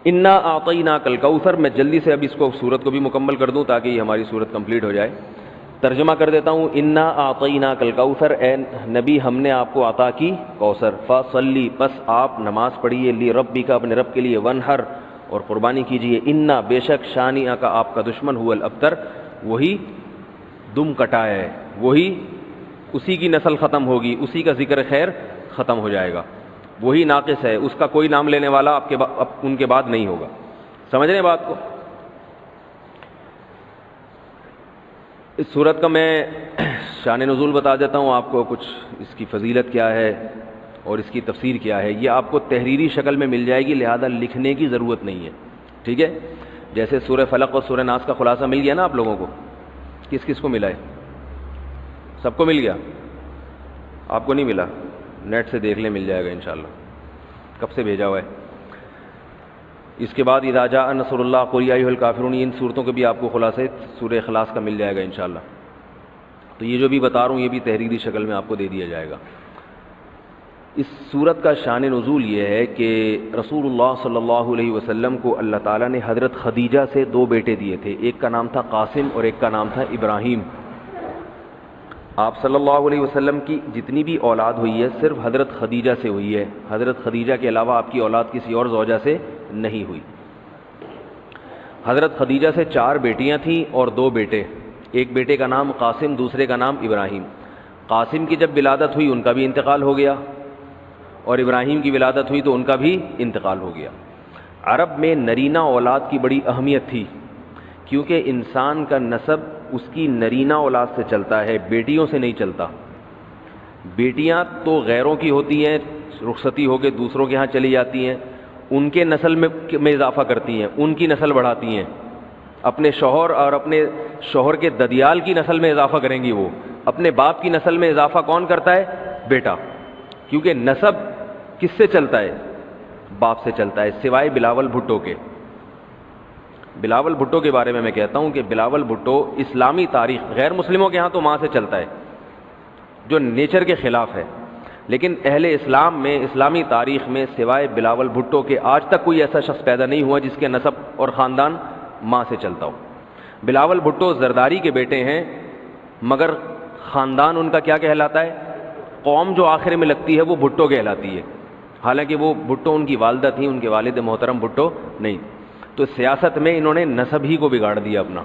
انا اعطیناک الکوثر. میں جلدی سے اب اس کو سورت کو بھی مکمل کر دوں تاکہ یہ ہماری سورت کمپلیٹ ہو جائے. ترجمہ کر دیتا ہوں. انا اعطیناک الکوثر، اے نبی ہم نے آپ کو عطا کی کوثر. فصلی، پس آپ نماز پڑھیے، لربک اپنے رب کے لیے، ونحر اور قربانی کیجیے. انا بے شک، شانئک آپ کا دشمن، هو الابتر وہی دم کٹا ہے، وہی اسی کی نسل ختم ہوگی، اسی کا ذکر خیر ختم ہو جائے گا، وہی ناقص ہے، اس کا کوئی نام لینے والا ان کے بعد نہیں ہوگا. سمجھ رہے ہیں بات کو؟ اس صورت کا میں شان نزول بتا دیتا ہوں آپ کو، کچھ اس کی فضیلت کیا ہے اور اس کی تفسیر کیا ہے. یہ آپ کو تحریری شکل میں مل جائے گی، لہذا لکھنے کی ضرورت نہیں ہے. ٹھیک ہے؟ جیسے سورہ فلق اور سورہ ناس کا خلاصہ مل گیا نا آپ لوگوں کو. کس کس کو ملا ہے؟ سب کو مل گیا؟ آپ کو نہیں ملا؟ نیٹ سے دیکھ لیں، مل جائے گا انشاءاللہ. کب سے بھیجا ہوا ہے؟ اس کے بعد اذا جاء نصر اللہ قل یا ایھا الکافرون، ان صورتوں کے بھی آپ کو خلاصے سورہ اخلاص کا مل جائے گا انشاءاللہ. تو یہ جو بھی بتا رہا ہوں یہ بھی تحریری شکل میں آپ کو دے دیا جائے گا. اس صورت کا شان نزول یہ ہے کہ رسول اللہ صلی اللہ علیہ وسلم کو اللہ تعالیٰ نے حضرت خدیجہ سے 2 بیٹے دیے تھے. ایک کا نام تھا قاسم اور ایک کا نام تھا ابراہیم. آپ صلی اللہ علیہ وسلم کی جتنی بھی اولاد ہوئی ہے صرف حضرت خدیجہ سے ہوئی ہے. حضرت خدیجہ کے علاوہ آپ کی اولاد کسی اور زوجہ سے نہیں ہوئی. حضرت خدیجہ سے 4 بیٹیاں تھیں اور 2 بیٹے. ایک بیٹے کا نام قاسم، دوسرے کا نام ابراہیم. قاسم کی جب ولادت ہوئی ان کا بھی انتقال ہو گیا، اور ابراہیم کی ولادت ہوئی تو ان کا بھی انتقال ہو گیا. عرب میں نرینہ اولاد کی بڑی اہمیت تھی، کیونکہ انسان کا نسب اس کی نرینہ اولاد سے چلتا ہے، بیٹیوں سے نہیں چلتا. بیٹیاں تو غیروں کی ہوتی ہیں، رخصتی ہو کے دوسروں کے ہاں چلی جاتی ہیں، ان کے نسل میں اضافہ کرتی ہیں، ان کی نسل بڑھاتی ہیں. اپنے شوہر اور اپنے شوہر کے ددیال کی نسل میں اضافہ کریں گی. وہ اپنے باپ کی نسل میں اضافہ کون کرتا ہے؟ بیٹا. کیونکہ نسب کس سے چلتا ہے؟ باپ سے چلتا ہے، سوائے بلاول بھٹو کے. بلاول بھٹو کے بارے میں کہتا ہوں کہ بلاول بھٹو اسلامی تاریخ، غیر مسلموں کے ہاں تو ماں سے چلتا ہے جو نیچر کے خلاف ہے، لیکن اہل اسلام میں، اسلامی تاریخ میں سوائے بلاول بھٹو کے آج تک کوئی ایسا شخص پیدا نہیں ہوا جس کے نسب اور خاندان ماں سے چلتا ہو. بلاول بھٹو زرداری کے بیٹے ہیں، مگر خاندان ان کا کیا کہلاتا ہے؟ قوم جو آخر میں لگتی ہے وہ بھٹو کہلاتی ہے. حالانکہ وہ بھٹو ان کی والدہ تھیں، ان کے والد محترم بھٹو نہیں. تو سیاست میں انہوں نے نسب ہی کو بگاڑ دیا اپنا.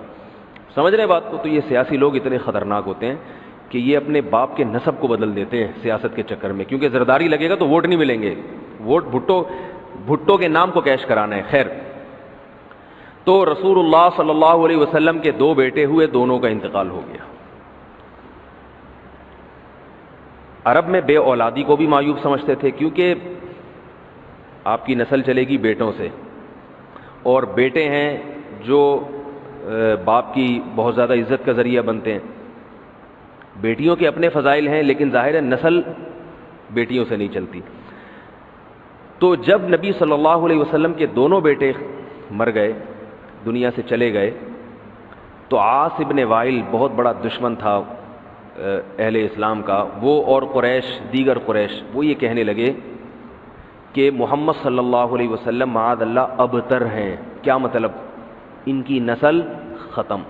سمجھ رہے بات کو؟ تو یہ سیاسی لوگ اتنے خطرناک ہوتے ہیں کہ یہ اپنے باپ کے نسب کو بدل دیتے ہیں سیاست کے چکر میں، کیونکہ زرداری لگے گا تو ووٹ نہیں ملیں گے. ووٹ بھٹو کے نام کو کیش کرانا ہے. خیر، تو رسول اللہ صلی اللہ علیہ وسلم کے 2 بیٹے ہوئے، دونوں کا انتقال ہو گیا. عرب میں بے اولادی کو بھی معیوب سمجھتے تھے، کیونکہ آپ کی نسل چلے گی بیٹوں سے، اور بیٹے ہیں جو باپ کی بہت زیادہ عزت کا ذریعہ بنتے ہیں. بیٹیوں کے اپنے فضائل ہیں، لیکن ظاہر ہے نسل بیٹیوں سے نہیں چلتی. تو جب نبی صلی اللہ علیہ وسلم کے دونوں بیٹے مر گئے، دنیا سے چلے گئے، تو عاص ابن وائل بہت بڑا دشمن تھا اہل اسلام کا، وہ اور قریش، دیگر قریش، وہ یہ کہنے لگے کہ محمد صلی اللہ علیہ وسلم معاذ اللہ ابتر ہیں. کیا مطلب؟ ان کی نسل ختم،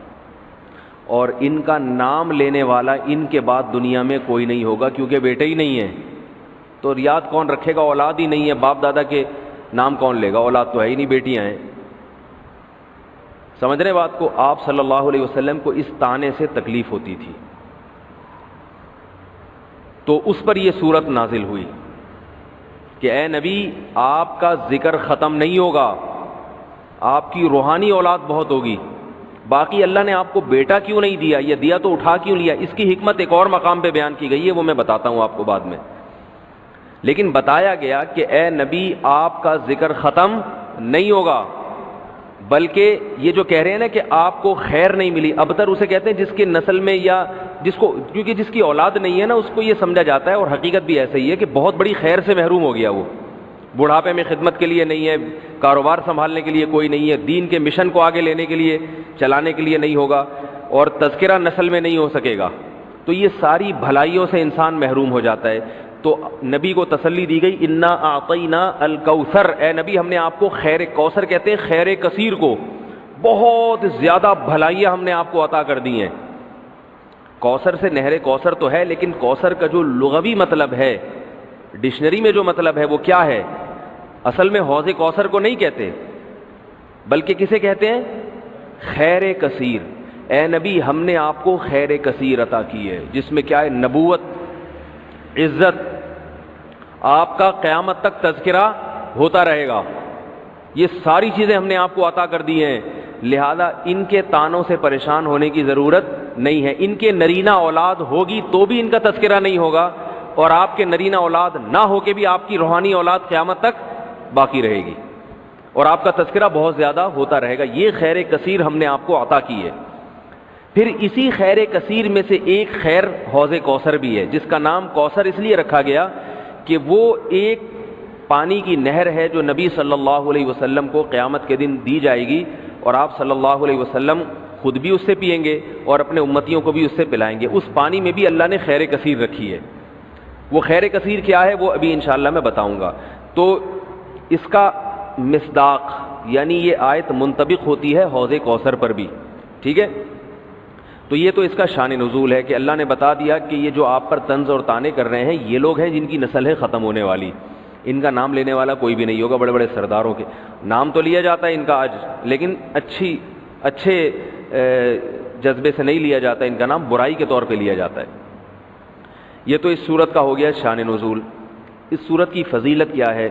اور ان کا نام لینے والا ان کے بعد دنیا میں کوئی نہیں ہوگا، کیونکہ بیٹے ہی نہیں ہیں. تو یاد کون رکھے گا؟ اولاد ہی نہیں ہے، باپ دادا کے نام کون لے گا؟ اولاد تو ہے ہی نہیں، بیٹیاں ہیں. سمجھ رہے بات کو؟ آپ صلی اللہ علیہ وسلم کو اس طعنے سے تکلیف ہوتی تھی، تو اس پر یہ صورت نازل ہوئی کہ اے نبی، آپ کا ذکر ختم نہیں ہوگا، آپ کی روحانی اولاد بہت ہوگی. باقی اللہ نے آپ کو بیٹا کیوں نہیں دیا، یہ دیا تو اٹھا کیوں لیا، اس کی حکمت ایک اور مقام پہ بیان کی گئی ہے، وہ میں بتاتا ہوں آپ کو بعد میں. لیکن بتایا گیا کہ اے نبی، آپ کا ذکر ختم نہیں ہوگا، بلکہ یہ جو کہہ رہے ہیں نا کہ آپ کو خیر نہیں ملی، ابتر اسے کہتے ہیں جس کے نسل میں یا جس کو، کیونکہ جس کی اولاد نہیں ہے نا اس کو یہ سمجھا جاتا ہے، اور حقیقت بھی ایسا ہی ہے کہ بہت بڑی خیر سے محروم ہو گیا. وہ بڑھاپے میں خدمت کے لیے نہیں ہے، کاروبار سنبھالنے کے لیے کوئی نہیں ہے، دین کے مشن کو آگے لینے کے لیے، چلانے کے لیے نہیں ہوگا، اور تذکرہ نسل میں نہیں ہو سکے گا. تو یہ ساری بھلائیوں سے انسان محروم ہو جاتا ہے. تو نبی کو تسلی دی گئی انا اعطینا الکوثر، اے نبی ہم نے آپ کو خیر کوثر کہتے ہیں خیر کثیر کو، بہت زیادہ بھلائیاں ہم نے آپ کو عطا کر دی ہیں۔ کوثر سے نہر کوثر تو ہے، لیکن کوثر کا جو لغوی مطلب ہے، ڈکشنری میں جو مطلب ہے وہ کیا ہے؟ اصل میں حوض کوثر کو نہیں کہتے، بلکہ کسے کہتے ہیں؟ خیر کثیر۔ اے نبی ہم نے آپ کو خیر کثیر عطا کی ہے، جس میں کیا ہے؟ نبوت، عزت، آپ کا قیامت تک تذکرہ ہوتا رہے گا، یہ ساری چیزیں ہم نے آپ کو عطا کر دی ہیں، لہذا ان کے تانوں سے پریشان ہونے کی ضرورت نہیں ہے۔ ان کے نرینہ اولاد ہوگی تو بھی ان کا تذکرہ نہیں ہوگا، اور آپ کے نرینہ اولاد نہ ہو کے بھی آپ کی روحانی اولاد قیامت تک باقی رہے گی، اور آپ کا تذکرہ بہت زیادہ ہوتا رہے گا۔ یہ خیر کثیر ہم نے آپ کو عطا کی ہے۔ پھر اسی خیر کثیر میں سے ایک خیر حوض کوثر بھی ہے، جس کا نام کوثر اس لیے رکھا گیا کہ وہ ایک پانی کی نہر ہے جو نبی صلی اللہ علیہ وسلم کو قیامت کے دن دی جائے گی، اور آپ صلی اللہ علیہ وسلم خود بھی اس سے پئیں گے اور اپنے امتیوں کو بھی اس سے پلائیں گے۔ اس پانی میں بھی اللہ نے خیر کثیر رکھی ہے۔ وہ خیر کثیر کیا ہے وہ ابھی انشاءاللہ میں بتاؤں گا۔ تو اس کا مصداق یعنی یہ آیت منطبق ہوتی ہے حوض کوثر پر بھی، ٹھیک ہے؟ تو یہ تو اس کا شان نزول ہے کہ اللہ نے بتا دیا کہ یہ جو آپ پر طنز اور طعنے کر رہے ہیں یہ لوگ ہیں جن کی نسل ہے ختم ہونے والی، ان کا نام لینے والا کوئی بھی نہیں ہوگا۔ بڑے بڑے سرداروں کے نام تو لیا جاتا ہے ان کا آج، لیکن اچھے جذبے سے نہیں لیا جاتا، ان کا نام برائی کے طور پہ لیا جاتا ہے۔ یہ تو اس صورت کا ہو گیا شان نزول۔ اس صورت کی فضیلت کیا ہے؟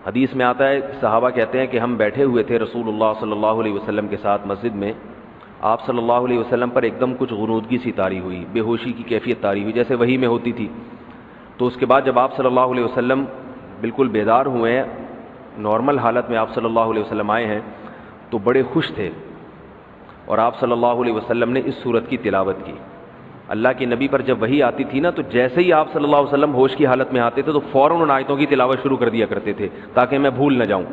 حدیث میں آتا ہے، صحابہ کہتے ہیں کہ ہم بیٹھے ہوئے تھے رسول اللہ صلی اللہ علیہ وسلم کے ساتھ مسجد میں، آپ صلی اللہ علیہ وسلم پر ایک دم کچھ غنودگی سی طاری ہوئی، بے ہوشی کی کیفیت طاری ہوئی جیسے وحی میں ہوتی تھی۔ تو اس کے بعد جب آپ صلی اللہ علیہ وسلم بالکل بیدار ہوئے ہیں، نارمل حالت میں آپ صلی اللہ علیہ وسلم آئے ہیں، تو بڑے خوش تھے، اور آپ صلی اللہ علیہ وسلم نے اس صورت کی تلاوت کی۔ اللہ کے نبی پر جب وحی آتی تھی نا، تو جیسے ہی آپ صلی اللہ علیہ وسلم ہوش کی حالت میں آتے تھے تو فوراً ان آیتوں کی تلاوت شروع کر دیا کرتے تھے تاکہ میں بھول نہ جاؤں۔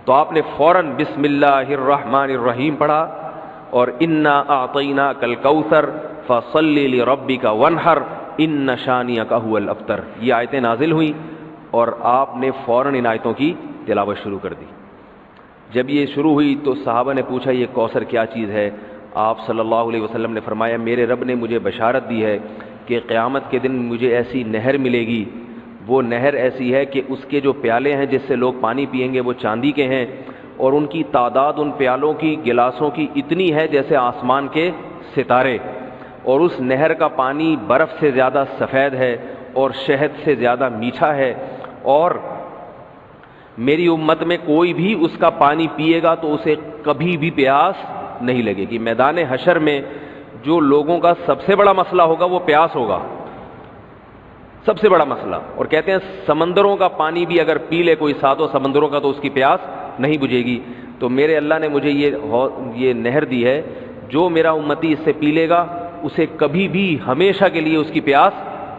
تو آپ نے فوراً بسم اللہ الرحمن الرحیم پڑھا، اور انا اعطیناک الکوثر فصل لربک وانحر ان شانئک هو الابتر، یہ آیتیں نازل ہوئیں اور آپ نے فوراً ان آیتوں کی تلاوت شروع کر دی۔ جب یہ شروع ہوئی تو صحابہ نے پوچھا یہ کوثر کیا چیز ہے؟ آپ صلی اللہ علیہ وسلم نے فرمایا میرے رب نے مجھے بشارت دی ہے کہ قیامت کے دن مجھے ایسی نہر ملے گی، وہ نہر ایسی ہے کہ اس کے جو پیالے ہیں جس سے لوگ پانی پئیں گے وہ چاندی کے ہیں، اور ان کی تعداد ان پیالوں کی، گلاسوں کی اتنی ہے جیسے آسمان کے ستارے، اور اس نہر کا پانی برف سے زیادہ سفید ہے اور شہد سے زیادہ میٹھا ہے، اور میری امت میں کوئی بھی اس کا پانی پیے گا تو اسے کبھی بھی پیاس نہیں لگے گی۔ میدان حشر میں جو لوگوں کا سب سے بڑا مسئلہ ہوگا وہ پیاس ہوگا، سب سے بڑا مسئلہ۔ اور کہتے ہیں سمندروں کا پانی بھی اگر پی لے کوئی ساتوں سمندروں کا تو اس کی پیاس نہیں بجھے گی۔ تو میرے اللہ نے مجھے یہ نہر دی ہے، جو میرا امتی اس سے پی لے گا اسے کبھی بھی ہمیشہ کے لیے اس کی پیاس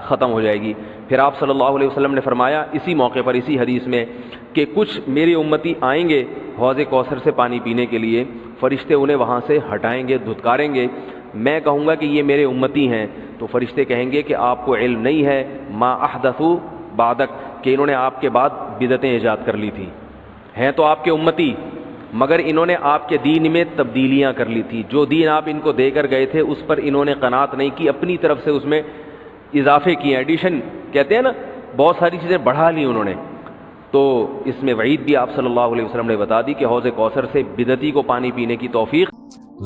ختم ہو جائے گی۔ پھر آپ صلی اللہ علیہ وسلم نے فرمایا اسی موقع پر، اسی حدیث میں، کہ کچھ میری امتی آئیں گے حوض کوثر سے پانی پینے کے لیے، فرشتے انہیں وہاں سے ہٹائیں گے، دھتکاریں گے، میں کہوں گا کہ یہ میرے امتی ہیں، تو فرشتے کہیں گے کہ آپ کو علم نہیں ہے ما احدثوا بعدک، کہ انہوں نے آپ کے بعد بدعتیں ایجاد کر لی تھی، ہیں تو آپ کے امتی مگر انہوں نے آپ کے دین میں تبدیلیاں کر لی تھی، جو دین آپ ان کو دے کر گئے تھے اس پر انہوں نے قناعت نہیں کی، اپنی طرف سے اس میں اضافے کیے، ایڈیشن کہتے ہیں نا، بہت ساری چیزیں بڑھا لی انہوں نے۔ تو اس میں وعید بھی آپ صلی اللہ علیہ وسلم نے بتا دی کہ حوض کوثر سے بدعتی کو پانی پینے کی توفیق۔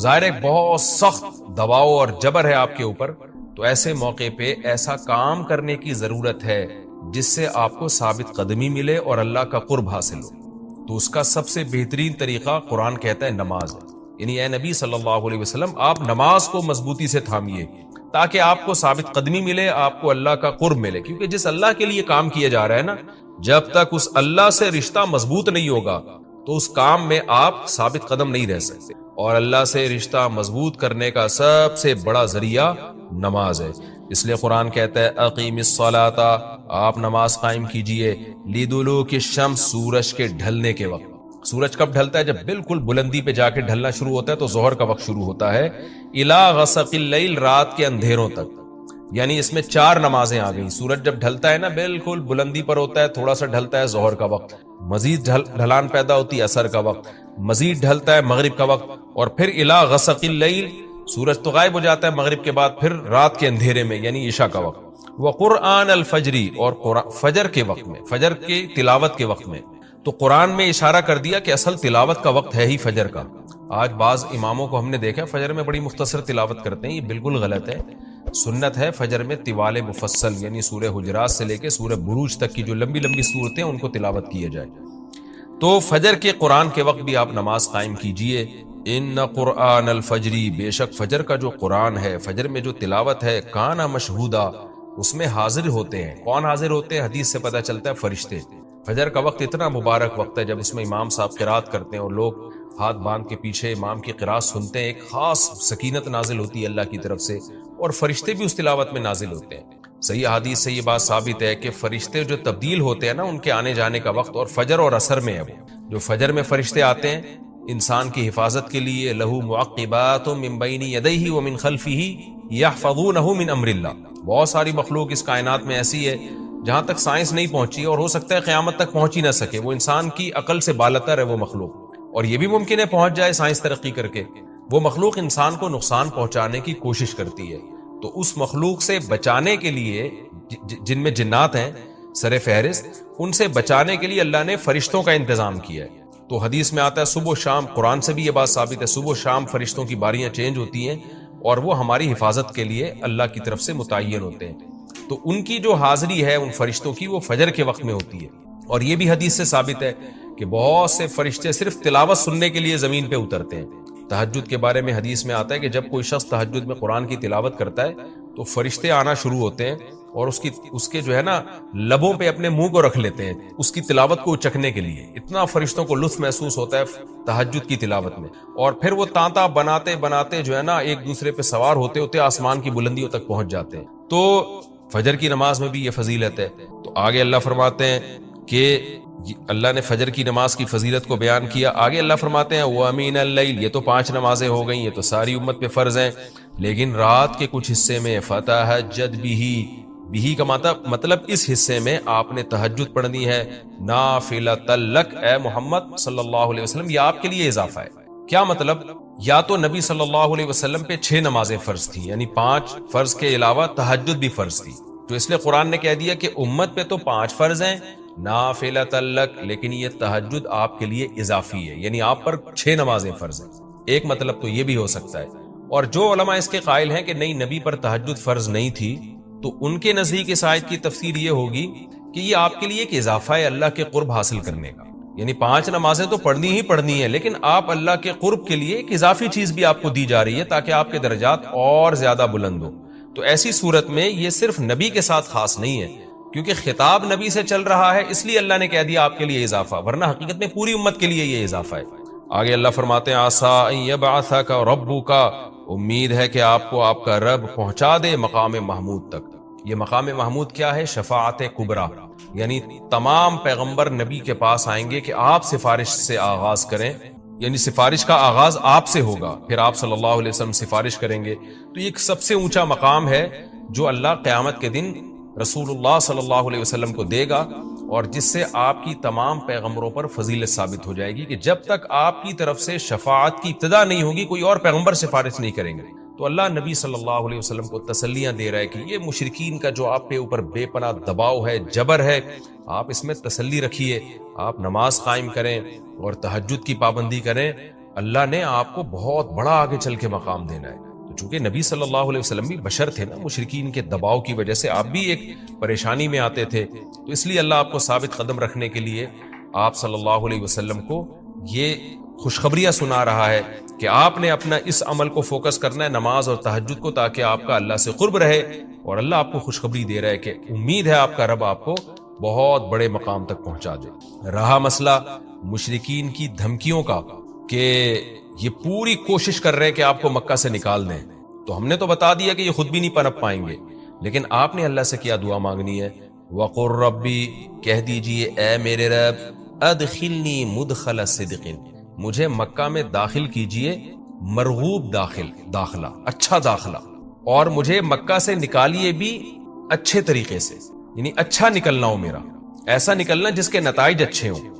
ظاہر ہے بہت سخت دباؤ اور جبر ہے آپ کے اوپر، تو ایسے موقع پہ ایسا کام کرنے کی ضرورت ہے جس سے آپ کو ثابت قدمی ملے اور اللہ کا قرب حاصل ہو۔ تو اس کا سب سے بہترین طریقہ قرآن کہتا ہے نماز ہے، یعنی اے نبی صلی اللہ علیہ وسلم آپ نماز کو مضبوطی سے تھامیے تاکہ آپ کو ثابت قدمی ملے، آپ کو اللہ کا قرب ملے، کیونکہ جس اللہ کے لیے کام کیا جا رہا ہے نا، جب تک اس اللہ سے رشتہ مضبوط نہیں ہوگا تو اس کام میں آپ ثابت قدم نہیں رہ سکتے، اور اللہ سے رشتہ مضبوط کرنے کا سب سے بڑا ذریعہ نماز ہے۔ اس لیے قرآن کہتا ہے اقیم الصلاۃ، آپ نماز قائم کیجئے، لدلوک الشمس، سورج کے ڈھلنے کے وقت۔ سورج کب ڈھلتا ہے؟ جب بالکل بلندی پہ جا کے ڈھلنا شروع ہوتا ہے تو ظہر کا وقت شروع ہوتا ہے، الی غسق اللیل، رات کے اندھیروں تک۔ یعنی اس میں 4 نمازیں آ گئی. سورج جب ڈھلتا ہے نا بالکل بلندی پر ہوتا ہے, تھوڑا سا ڈھلتا ہے ظہر کا وقت, مزید ڈھلان پیدا ہوتی ہے عصر کا وقت, مزید ڈھلتا ہے مغرب کا وقت, اور پھر الی غسق اللیل سورج تو غائب ہو جاتا ہے مغرب کے بعد, پھر رات کے اندھیرے میں یعنی عشاء کا وقت. وقرآن الفجری اور فجر کے وقت میں, فجر کی تلاوت کے وقت میں. تو قرآن میں اشارہ کر دیا کہ اصل تلاوت کا وقت ہے ہی فجر کا. آج بعض اماموں کو ہم نے دیکھا فجر میں بڑی مختصر تلاوت کرتے ہیں, یہ بالکل غلط ہے. سنت ہے فجر میں طوال مفصل یعنی سورہ حجرات سے لے کے سورہ بروج تک کی جو لمبی لمبی صورتیں ان کو تلاوت کیا جائے. تو فجر کے قرآن کے وقت بھی آپ نماز قائم کیجئے. ان قرآن الفجری, بے شک فجر کا جو قرآن ہے, فجر میں جو تلاوت ہے, کانا مشہودا, اس میں حاضر ہوتے ہیں. کون حاضر ہوتے ہیں؟ حدیث سے پتہ چلتا ہے فرشتے. فجر کا وقت اتنا مبارک وقت ہے جب اس میں امام صاحب قرات کرتے ہیں اور لوگ ہاتھ باندھ کے پیچھے امام کی قرات سنتے ہیں, ایک خاص سکینت نازل ہوتی ہے اللہ کی طرف سے, اور فرشتے بھی اس تلاوت میں نازل ہوتے ہیں. صحیح حدیث سے یہ بات ثابت ہے کہ فرشتے جو تبدیل ہوتے ہیں نا ان کے آنے جانے کا وقت اور فجر اور عصر میں ہے. وہ جو فجر میں فرشتے آتے ہیں انسان کی حفاظت کے لیے, لہو معقبات من بین یدیہ ومن خلفہ یحفظونہ من امر اللہ. بہت ساری مخلوق اس کائنات میں ایسی ہے جہاں تک سائنس نہیں پہنچی, اور ہو سکتا ہے قیامت تک پہنچ ہی نہ سکے. وہ انسان کی عقل سے بالاتر ہے وہ مخلوق, اور یہ بھی ممکن ہے پہنچ جائے سائنس ترقی کر کے. وہ مخلوق انسان کو نقصان پہنچانے کی کوشش کرتی ہے. تو اس مخلوق سے بچانے کے لیے, جن میں جنات ہیں سر فہرست, ان سے بچانے کے لیے اللہ نے فرشتوں کا انتظام کیا ہے. تو حدیث میں آتا ہے صبح و شام, قرآن سے بھی یہ بات ثابت ہے, صبح و شام فرشتوں کی باریاں چینج ہوتی ہیں اور وہ ہماری حفاظت کے لیے اللہ کی طرف سے متعین ہوتے ہیں. تو ان کی جو حاضری ہے ان فرشتوں کی وہ فجر کے وقت میں ہوتی ہے. اور یہ بھی حدیث سے ثابت ہے کہ بہت سے فرشتے صرف تلاوت سننے کے لیے زمین پہ اترتے ہیں. تہجد کے بارے میں حدیث میں آتا ہے کہ جب کوئی شخص تہجد میں قرآن کی تلاوت کرتا ہے تو فرشتے آنا شروع ہوتے ہیں اور اس کے جو ہے نا لبوں پہ اپنے منہ کو رکھ لیتے ہیں اس کی تلاوت کو چکھنے کے لیے. اتنا فرشتوں کو لطف محسوس ہوتا ہے تہجد کی تلاوت میں. اور پھر وہ تانتا بناتے بناتے جو ہے نا ایک دوسرے پہ سوار ہوتے ہوتے آسمان کی بلندیوں تک پہنچ جاتے ہیں. تو فجر کی نماز میں بھی یہ فضیلت ہے. تو آگے اللہ فرماتے ہیں کہ اللہ نے فجر کی نماز کی فضیلت کو بیان کیا. آگے اللہ فرماتے ہیں وَمِنَ اللَّيْلِ, یہ تو 5 نمازیں ہو گئیں, یہ تو ساری امت پہ فرض ہیں, لیکن رات کے کچھ حصے میں فَتَہَجَّدْ بِهِ کا مطلب اس حصے میں آپ نے تہجد پڑھنی ہے, نافلۃ لک, اے محمد صلی اللہ علیہ وسلم یہ آپ کے لیے اضافہ ہے. کیا مطلب؟ یا تو نبی صلی اللہ علیہ وسلم پہ 6 نمازیں فرض تھیں, یعنی 5 فرض کے علاوہ تہجد بھی فرض تھی, تو اس لیے قرآن نے کہہ دیا کہ امت پہ تو 5 فرض ہیں نافلۃ لک, لیکن یہ تہجد آپ کے لیے اضافی ہے, یعنی آپ پر 6 نمازیں فرض ہیں. ایک مطلب تو یہ بھی ہو سکتا ہے. اور جو علماء اس کے قائل ہیں کہ نہیں نبی پر تہجد فرض نہیں تھی, تو ان کے نزدیک اس آیت کی تفسیر یہ ہوگی کہ یہ آپ کے لیے ایک اضافہ ہے اللہ کے قرب حاصل کرنے کا. یعنی 5 نمازیں تو پڑھنی ہی پڑھنی ہے, لیکن آپ اللہ کے قرب کے لیے ایک اضافی چیز بھی آپ کو دی جا رہی ہے تاکہ آپ کے درجات اور زیادہ بلند ہو. تو ایسی صورت میں یہ صرف نبی کے ساتھ خاص نہیں ہے, کیونکہ خطاب نبی سے چل رہا ہے اس لیے اللہ نے کہہ دیا آپ کے لیے اضافہ, ورنہ حقیقت میں پوری امت کے لیے یہ اضافہ ہے. آگے اللہ فرماتے ہیں عسیٰ ان یبعثک ربک, امید ہے کہ آپ کو آپ کا رب پہنچا دے مقام محمود تک. یہ مقام محمود کیا ہے؟ شفاعت کبریٰ, یعنی تمام پیغمبر نبی کے پاس آئیں گے کہ آپ سفارش سے آغاز کریں, یعنی سفارش کا آغاز آپ سے ہوگا, پھر آپ صلی اللہ علیہ وسلم سفارش کریں گے. تو یہ ایک سب سے اونچا مقام ہے جو اللہ قیامت کے دن رسول اللہ صلی اللہ علیہ وسلم کو دے گا, اور جس سے آپ کی تمام پیغمبروں پر فضیلت ثابت ہو جائے گی کہ جب تک آپ کی طرف سے شفاعت کی ابتدا نہیں ہوگی کوئی اور پیغمبر سفارش نہیں کریں گے. تو اللہ نبی صلی اللہ علیہ وسلم کو تسلیاں دے رہا ہے کہ یہ مشرکین کا جو آپ کے اوپر بے پناہ دباؤ ہے, جبر ہے, آپ اس میں تسلی رکھیے, آپ نماز قائم کریں اور تہجد کی پابندی کریں, اللہ نے آپ کو بہت بڑا آگے چل کے مقام دینا ہے. تو چونکہ نبی صلی اللہ علیہ وسلم بھی بشر تھے نا, مشرکین کے دباؤ کی وجہ سے آپ بھی ایک پریشانی میں آتے تھے, تو اس لیے اللہ آپ کو ثابت قدم رکھنے کے لیے آپ صلی اللہ علیہ وسلم کو یہ خوشخبریاں سنا رہا ہے کہ آپ نے اپنا اس عمل کو فوکس کرنا ہے, نماز اور تہجد کو, تاکہ آپ کا اللہ سے قرب رہے. اور اللہ آپ کو خوشخبری دے رہا ہے کہ امید ہے آپ کا رب آپ کو بہت بڑے مقام تک پہنچا دے. رہا مسئلہ مشرکین کی دھمکیوں کا کہ یہ پوری کوشش کر رہے ہیں کہ آپ کو مکہ سے نکال دیں, تو ہم نے تو بتا دیا کہ یہ خود بھی نہیں پنپ پائیں گے, لیکن آپ نے اللہ سے کیا دعا مانگنی ہے؟ وقر ربی, کہہ دیجئے اے میرے رب, ادخلنی مدخل صدق, مجھے مکہ میں داخل کیجئے مرغوب داخلہ, اچھا داخلہ. اور مجھے مکہ سے نکالیے بھی اچھے طریقے سے، یعنی اچھا نکلنا ہو میرا، ایسا نکلنا جس کے نتائج اچھے ہوں۔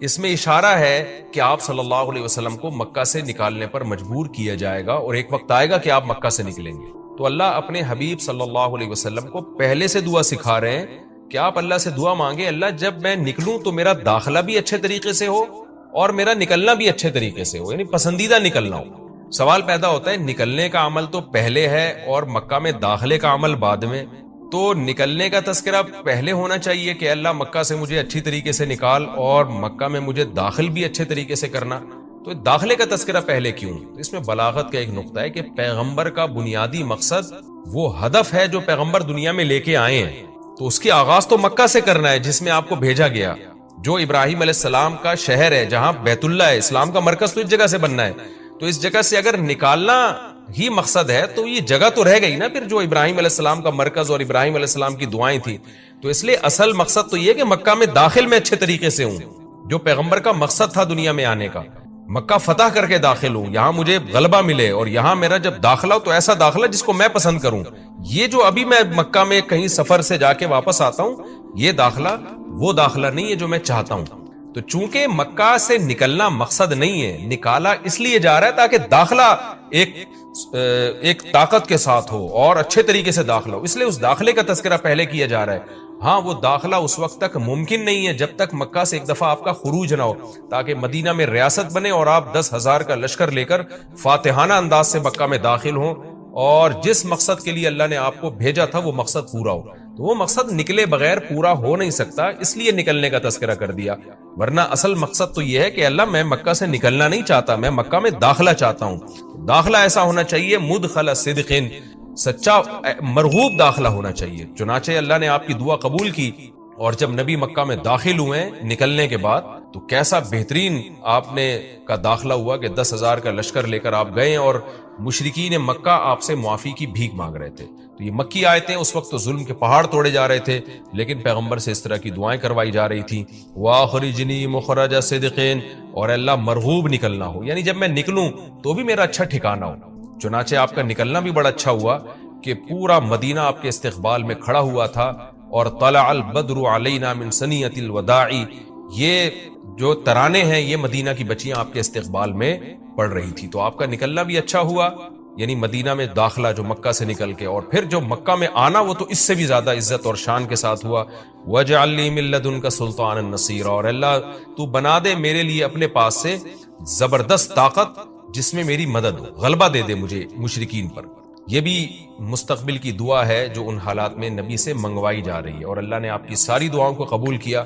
اس میں اشارہ ہے کہ آپ صلی اللہ علیہ وسلم کو مکہ سے نکالنے پر مجبور کیا جائے گا، اور ایک وقت آئے گا کہ آپ مکہ سے نکلیں گے۔ تو اللہ اپنے حبیب صلی اللہ علیہ وسلم کو پہلے سے دعا سکھا رہے ہیں کہ آپ اللہ سے دعا مانگے، اللہ جب میں نکلوں تو میرا داخلہ بھی اچھے طریقے سے ہو اور میرا نکلنا بھی اچھے طریقے سے ہو، یعنی پسندیدہ نکلنا ہو۔ سوال پیدا ہوتا ہے نکلنے کا عمل تو پہلے ہے اور مکہ میں داخلے کا عمل بعد میں، تو نکلنے کا تذکرہ پہلے ہونا چاہیے کہ اللہ مکہ سے مجھے اچھی طریقے سے نکال، اور مکہ میں مجھے داخل بھی اچھے طریقے سے کرنا، تو داخلے کا تذکرہ پہلے کیوں؟ اس میں بلاغت کا ایک نقطہ ہے کہ پیغمبر کا بنیادی مقصد وہ ہدف ہے جو پیغمبر دنیا میں لے کے آئے ہیں، تو اس کی آغاز تو مکہ سے کرنا ہے جس میں آپ کو بھیجا گیا، جو ابراہیم علیہ السلام کا شہر ہے، جہاں بیت اللہ ہے، اسلام کا مرکز تو اس جگہ سے بننا ہے۔ تو اس جگہ سے اگر نکالنا ہی مقصد ہے تو یہ جگہ تو رہ گئی نا پھر جو ابراہیم علیہ السلام کا مرکز اور ابراہیم علیہ السلام کی دعائیں تھیں۔ تو اس لیے اصل مقصد تو یہ کہ مکہ میں داخل میں اچھے طریقے سے ہوں، جو پیغمبر کا مقصد تھا دنیا میں آنے کا، مکہ فتح کر کے داخل ہوں، یہاں مجھے غلبہ ملے، اور یہاں میرا جب داخلہ ہو تو ایسا داخلہ جس کو میں پسند کروں۔ یہ جو ابھی میں مکہ میں کہیں سفر سے جا کے واپس آتا ہوں، یہ داخلہ وہ داخلہ نہیں ہے جو میں چاہتا ہوں۔ تو چونکہ مکہ سے نکلنا مقصد نہیں ہے، نکالا اس لیے جا رہا ہے تاکہ داخلہ ایک طاقت کے ساتھ ہو اور اچھے طریقے سے داخلہ ہو، اس لیے اس داخلے کا تذکرہ پہلے کیا جا رہا ہے۔ ہاں وہ داخلہ اس وقت تک ممکن نہیں ہے جب تک مکہ سے ایک دفعہ آپ کا خروج نہ ہو، تاکہ مدینہ میں ریاست بنے اور آپ 10,000 کا لشکر لے کر فاتحانہ انداز سے مکہ میں داخل ہوں، اور جس مقصد کے لیے اللہ نے آپ کو بھیجا تھا وہ مقصد پورا ہو۔ تو وہ مقصد نکلے بغیر پورا ہو نہیں سکتا، اس لیے نکلنے کا تذکرہ کر دیا، ورنہ اصل مقصد تو یہ ہے کہ اللہ میں مکہ سے نکلنا نہیں چاہتا، میں مکہ میں داخلہ چاہتا ہوں۔ داخلہ ایسا ہونا چاہیے مدخل صدق، سچا مرغوب داخلہ ہونا چاہیے۔ چنانچہ اللہ نے آپ کی دعا قبول کی، اور جب نبی مکہ میں داخل ہوئے نکلنے کے بعد تو کیسا بہترین آپ نے کا داخلہ ہوا کہ 10,000 کا لشکر لے کر آپ گئے، اور مشرکین مکہ آپ سے معافی کی بھیک مانگ رہے تھے۔ تو یہ مکی آیتیں اس وقت تو ظلم کے پہاڑ توڑے جا رہے تھے، لیکن پیغمبر سے اس طرح کی دعائیں کروائی جا رہی تھیں، وَأَخْرِجْنِي مُخْرَجَ صِدْقٍ، اور اللہ مرغوب نکلنا ہو، یعنی جب میں نکلوں تو بھی میرا اچھا ٹھکانہ ہو۔ چنانچہ آپ کا نکلنا بھی بڑا اچھا ہوا کہ پورا مدینہ آپ کے استقبال میں کھڑا ہوا تھا، اور طلع البدر علینا من ثنیۃ الوداع، یہ جو ترانے ہیں یہ مدینہ کی بچیاں آپ کے استقبال میں پڑھ رہی تھی۔ تو آپ کا نکلنا بھی اچھا ہوا، یعنی مدینہ میں داخلہ جو مکہ سے نکل کے، اور پھر جو مکہ میں آنا وہ تو اس سے بھی زیادہ عزت اور شان کے ساتھ ہوا۔ وَاجْعَلْ لِي مِن لَّدُنْكَ سُلْطَانًا نَصِيرًا، اور اللہ تو بنا دے میرے لیے اپنے پاس سے زبردست طاقت جس میں میری مدد ہو، غلبہ دے دے مجھے مشرکین پر۔ یہ بھی مستقبل کی دعا ہے جو ان حالات میں نبی سے منگوائی جا رہی ہے، اور اللہ نے آپ کی ساری دعاؤں کو قبول کیا،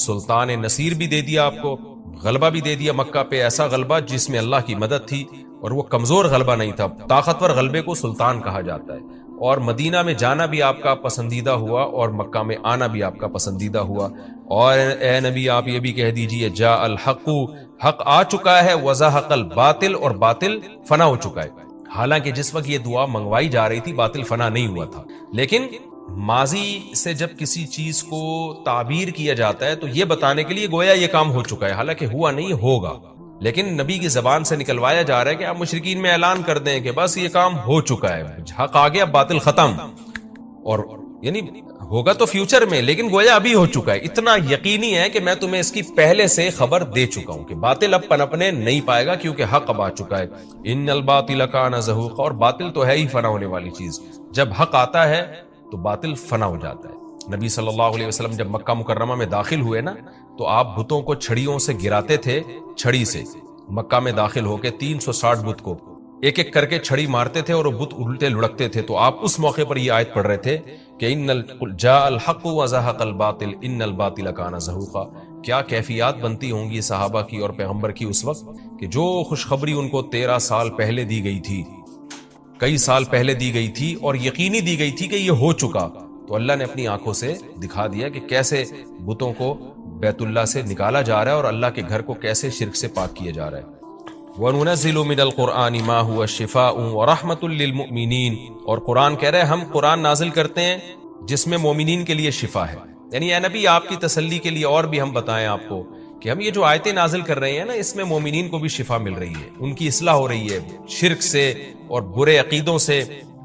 سلطان نصیر بھی دے دیا آپ کو، غلبہ بھی دے دیا مکہ پہ، ایسا غلبہ جس میں اللہ کی مدد تھی، اور وہ کمزور غلبہ نہیں تھا، طاقتور غلبے کو سلطان کہا جاتا ہے۔ اور مدینہ میں جانا بھی آپ کا پسندیدہ ہوا، اور مکہ میں آنا بھی آپ کا پسندیدہ ہوا۔ اور اے نبی آپ یہ بھی کہہ دیجئے جاء الحق، حق آ چکا ہے، وزہق الباطل، اور باطل فنا ہو چکا ہے۔ حالانکہ جس وقت یہ دعا منگوائی جا رہی تھی باطل فنا نہیں ہوا تھا، لیکن ماضی سے جب کسی چیز کو تعبیر کیا جاتا ہے تو یہ بتانے کے لیے گویا یہ کام ہو چکا ہے، حالانکہ ہوا نہیں، ہوگا، لیکن نبی کی زبان سے نکلوایا جا رہا ہے کہ آپ مشرکین میں اعلان کر دیں کہ بس یہ کام ہو چکا ہے، حق آ گیا، باطل ختم، اور یعنی ہوگا تو فیوچر میں، لیکن گویا ابھی ہو چکا ہے۔ اتنا یقینی ہے کہ میں تمہیں اس کی پہلے سے خبر دے چکا ہوں کہ باطل اب پنپنے نہیں پائے گا، کیونکہ حق اب آ چکا ہے۔ ان الباطل کان زہوقا، اور باطل تو ہے ہی فنا ہونے والی چیز، جب حق آتا ہے تو باطل فنا ہو جاتا ہے۔ نبی صلی اللہ علیہ وسلم جب مکہ مکرمہ میں داخل ہوئے نا تو آپ بتوں کو چھڑیوں سے گراتے تھے، چھڑی سے مکہ میں داخل ہو کے 360 بت کو ایک ایک کر کے چھڑی مارتے تھے، اور وہ بت الٹے لڑکتے تھے۔ تو آپ اس موقع پر یہ آیت پڑھ رہے تھے کہ جاء الحق وزہق الباطل ان الباطل کان زہوقا۔ کیا کیفیات بنتی ہوں گی صحابہ کی اور پیغمبر کی اس وقت کہ جو خوشخبری ان کو 13 سال پہلے دی گئی تھی، کئی سال پہلے دی گئی تھی، اور یقینی دی گئی تھی کہ یہ ہو چکا، تو اللہ نے اپنی آنکھوں سے دکھا دیا کہ کیسے بتوں کو بیت اللہ سے نکالا جا رہا ہے، اور اللہ کے گھر کو کیسے شرک سے پاک کیا جا رہا ہے۔ وَنُنَزِّلُ مِنَ الْقُرْآنِ مَا هُوَ شِفَاءٌ وَرَحْمَةٌ لِّلْمُؤْمِنِينَ، اور قرآن کہہ رہے ہیں ہم قرآن نازل کرتے ہیں جس میں مومنین کے لیے شفا ہے، یعنی اے نبی آپ کی تسلی کے لیے اور بھی ہم بتائیں آپ کو کہ ہم یہ جو آیتیں نازل کر رہے ہیں نا، اس میں مومنین کو بھی شفا مل رہی ہے، ان کی اصلاح ہو رہی ہے شرک سے اور برے عقیدوں سے،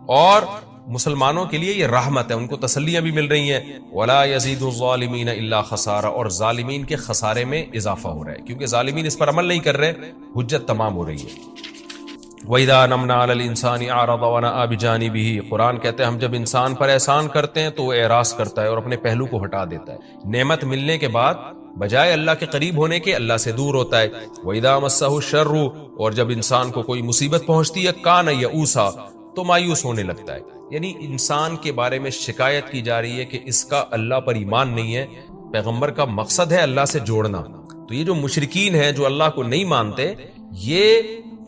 اور مسلمانوں کے لیے یہ رحمت ہے، ان کو تسلیاں بھی مل رہی ہیں. وَلَا يَزِيدُ الظَّالِمِينَ إِلَّا خَسَارًا، اور ظالمین کے خسارے میں اضافہ ہو رہا ہے، کیونکہ ظالمین اس پر عمل نہیں کر رہے، حجت تمام ہو رہی ہے. وَإِذَا نَمْنَا عَلَى الْإِنسَانِ أَعْرَضَ وَنَأَىٰ بِجَانِبِهِ، قرآن کہتے ہیں ہم جب انسان پر احسان کرتے ہیں تو وہ اعراض کرتا ہے اور اپنے پہلو کو ہٹا دیتا ہے. نعمت ملنے کے بعد بجائے اللہ کے قریب ہونے کے اللہ سے دور ہوتا ہے. وَإِذَا مَسَّهُ الشَّرُّ، اور جب انسان کو کوئی مصیبت پہنچتی ہے كَانَ يَئُوسًا، تو مایوس ہونے لگتا ہے. یعنی انسان کے بارے میں شکایت کی جا رہی ہے کہ اس کا اللہ پر ایمان نہیں ہے. پیغمبر کا مقصد ہے اللہ سے جوڑنا. تو یہ جو مشرکین ہیں جو اللہ کو نہیں مانتے، یہ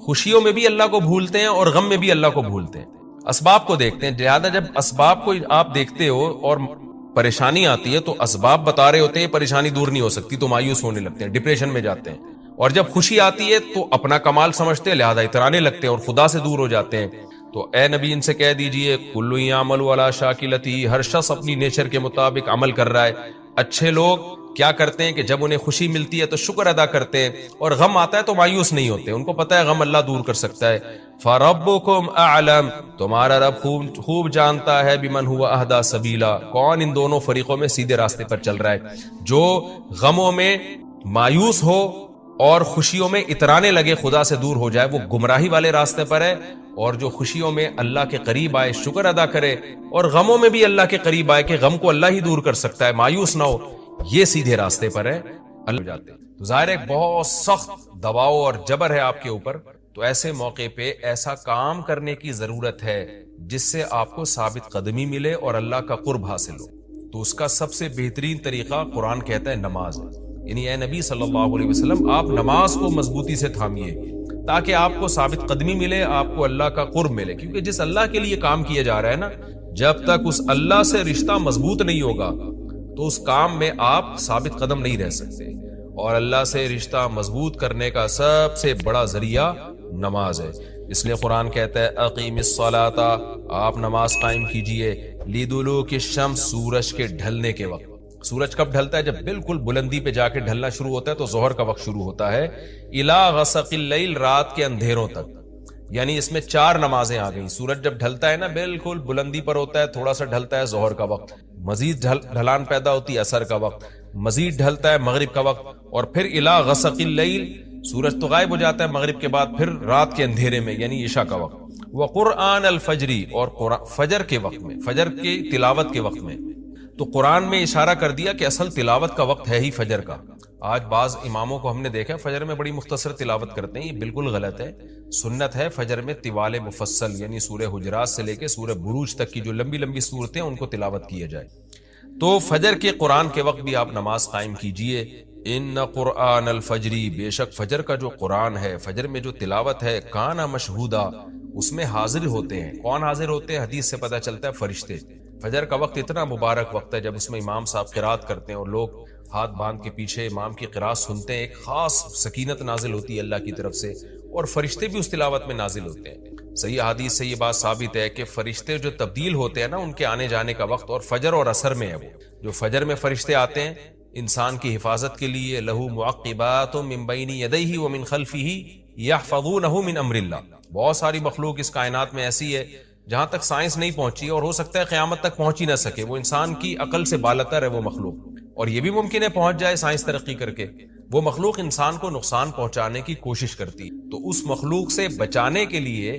خوشیوں میں بھی اللہ کو بھولتے ہیں اور غم میں بھی اللہ کو بھولتے ہیں. اسباب کو دیکھتے ہیں، لہٰذا جب اسباب کو آپ دیکھتے ہو اور پریشانی آتی ہے تو اسباب بتا رہے ہوتے ہیں پریشانی دور نہیں ہو سکتی، تو مایوس ہونے لگتے ہیں، ڈپریشن میں جاتے ہیں. اور جب خوشی آتی ہے تو اپنا کمال سمجھتے ہیں، لہذا اترانے لگتے ہیں اور خدا سے دور ہو جاتے ہیں. تو اے نبی ان سے کہہ دیجئے کُلٌّ یعملُ علی شاکلتہ، ہر شخص اپنی نیچر کے مطابق عمل کر رہا ہے. اچھے لوگ کیا کرتے ہیں کہ جب انہیں خوشی ملتی ہے تو شکر ادا کرتے ہیں، اور غم آتا ہے تو مایوس نہیں ہوتے، ان کو پتہ ہے غم اللہ دور کر سکتا ہے. فَرَبُّكُمْ أَعْلَمُ، تمہارا رب خوب جانتا ہے بِمَنْ هُوَ أَهْدَىٰ سَبِيلًا، کون ان دونوں فریقوں میں سیدھے راستے پر چل رہا ہے. جو غموں میں مایوس ہو اور خوشیوں میں اترانے لگے، خدا سے دور ہو جائے، وہ گمراہی والے راستے پر ہے. اور جو خوشیوں میں اللہ کے قریب آئے، شکر ادا کرے، اور غموں میں بھی اللہ کے قریب آئے کہ غم کو اللہ ہی دور کر سکتا ہے، مایوس نہ ہو، یہ سیدھے راستے پر ہے. اللہ جاتے تو ظاہر ایک بہت سخت دباؤ اور جبر ہے آپ کے اوپر. تو ایسے موقع پہ ایسا کام کرنے کی ضرورت ہے جس سے آپ کو ثابت قدمی ملے اور اللہ کا قرب حاصل ہو. تو اس کا سب سے بہترین طریقہ قرآن کہتا ہے نماز ہے. یعنی اے نبی صلی اللہ علیہ وسلم، آپ نماز کو مضبوطی سے تھامیے تاکہ آپ کو ثابت قدمی ملے، آپ کو اللہ کا قرب ملے. کیونکہ جس اللہ کے لیے کام کیا جا رہا ہے نا، جب تک اس اللہ سے رشتہ مضبوط نہیں ہوگا تو اس کام میں آپ ثابت قدم نہیں رہ سکتے. اور اللہ سے رشتہ مضبوط کرنے کا سب سے بڑا ذریعہ نماز ہے. اس لیے قرآن کہتا ہے اقیم الصلاۃ، آپ نماز قائم کیجئے، لدلوک الشمس، سورج کے ڈھلنے کے وقت. سورج کب ڈھلتا ہے؟ جب بالکل بلندی پہ جا کے ڈھلنا شروع ہوتا ہے تو ظہر کا وقت شروع ہوتا ہے. الی غسق اللیل، رات کے اندھیروں تک. یعنی اس میں 4 نمازیں آ گئیں. سورج جب ڈھلتا ہے نا، بالکل بلندی پر ہوتا ہے، تھوڑا سا ڈھلتا ہے ظہر کا وقت، مزید ڈھلان پیدا ہوتی ہے عصر کا وقت، مزید ڈھلتا ہے مغرب کا وقت، اور پھر الی غسق اللیل، سورج تو غائب ہو جاتا ہے مغرب کے بعد، پھر رات کے اندھیرے میں یعنی عشاء کا وقت. وقرآن الفجر، اور فجر کے وقت میں، فجر کی تلاوت کے وقت میں. تو قرآن میں اشارہ کر دیا کہ اصل تلاوت کا وقت ہے ہی فجر کا. آج بعض اماموں کو ہم نے دیکھا فجر میں بڑی مختصر تلاوت کرتے ہیں، یہ بالکل غلط ہے. سنت ہے فجر میں طوال مفصل، یعنی سورہ حجرات سے لے کے سورہ بروج تک کی جو لمبی لمبی صورتیں ان کو تلاوت کیا جائے. تو فجر کے قرآن کے وقت بھی آپ نماز قائم کیجئے. ان قرآن الفجر، بے شک فجر کا جو قرآن ہے، فجر میں جو تلاوت ہے، کان مشہودا، اس میں حاضر ہوتے ہیں. کون حاضر ہوتے ہیں؟ حدیث سے پتہ چلتا ہے فرشتے. فجر کا وقت اتنا مبارک وقت ہے جب اس میں امام صاحب قرات کرتے ہیں اور لوگ ہاتھ باندھ کے پیچھے امام کی قرات سنتے ہیں. ایک خاص سکینت نازل ہوتی ہے اللہ کی طرف سے، اور فرشتے بھی اس تلاوت میں نازل ہوتے ہیں. صحیح حدیث سے یہ بات ثابت ہے کہ فرشتے جو تبدیل ہوتے ہیں نا، ان کے آنے جانے کا وقت اور فجر اور عصر میں ہے. وہ جو فجر میں فرشتے آتے ہیں انسان کی حفاظت کے لیے، لہو معقبات من بین یدیہ ومن خلفہ یحفظونہ من امر اللہ. بہت ساری مخلوق اس کائنات میں ایسی ہے جہاں تک سائنس نہیں پہنچی، اور ہو سکتا ہے قیامت تک پہنچ ہی نہ سکے. وہ انسان کی عقل سے بالاتر ہے وہ مخلوق، اور یہ بھی ممکن ہے پہنچ جائے سائنس ترقی کر کے. وہ مخلوق انسان کو نقصان پہنچانے کی کوشش کرتی. تو اس مخلوق سے بچانے کے لیے،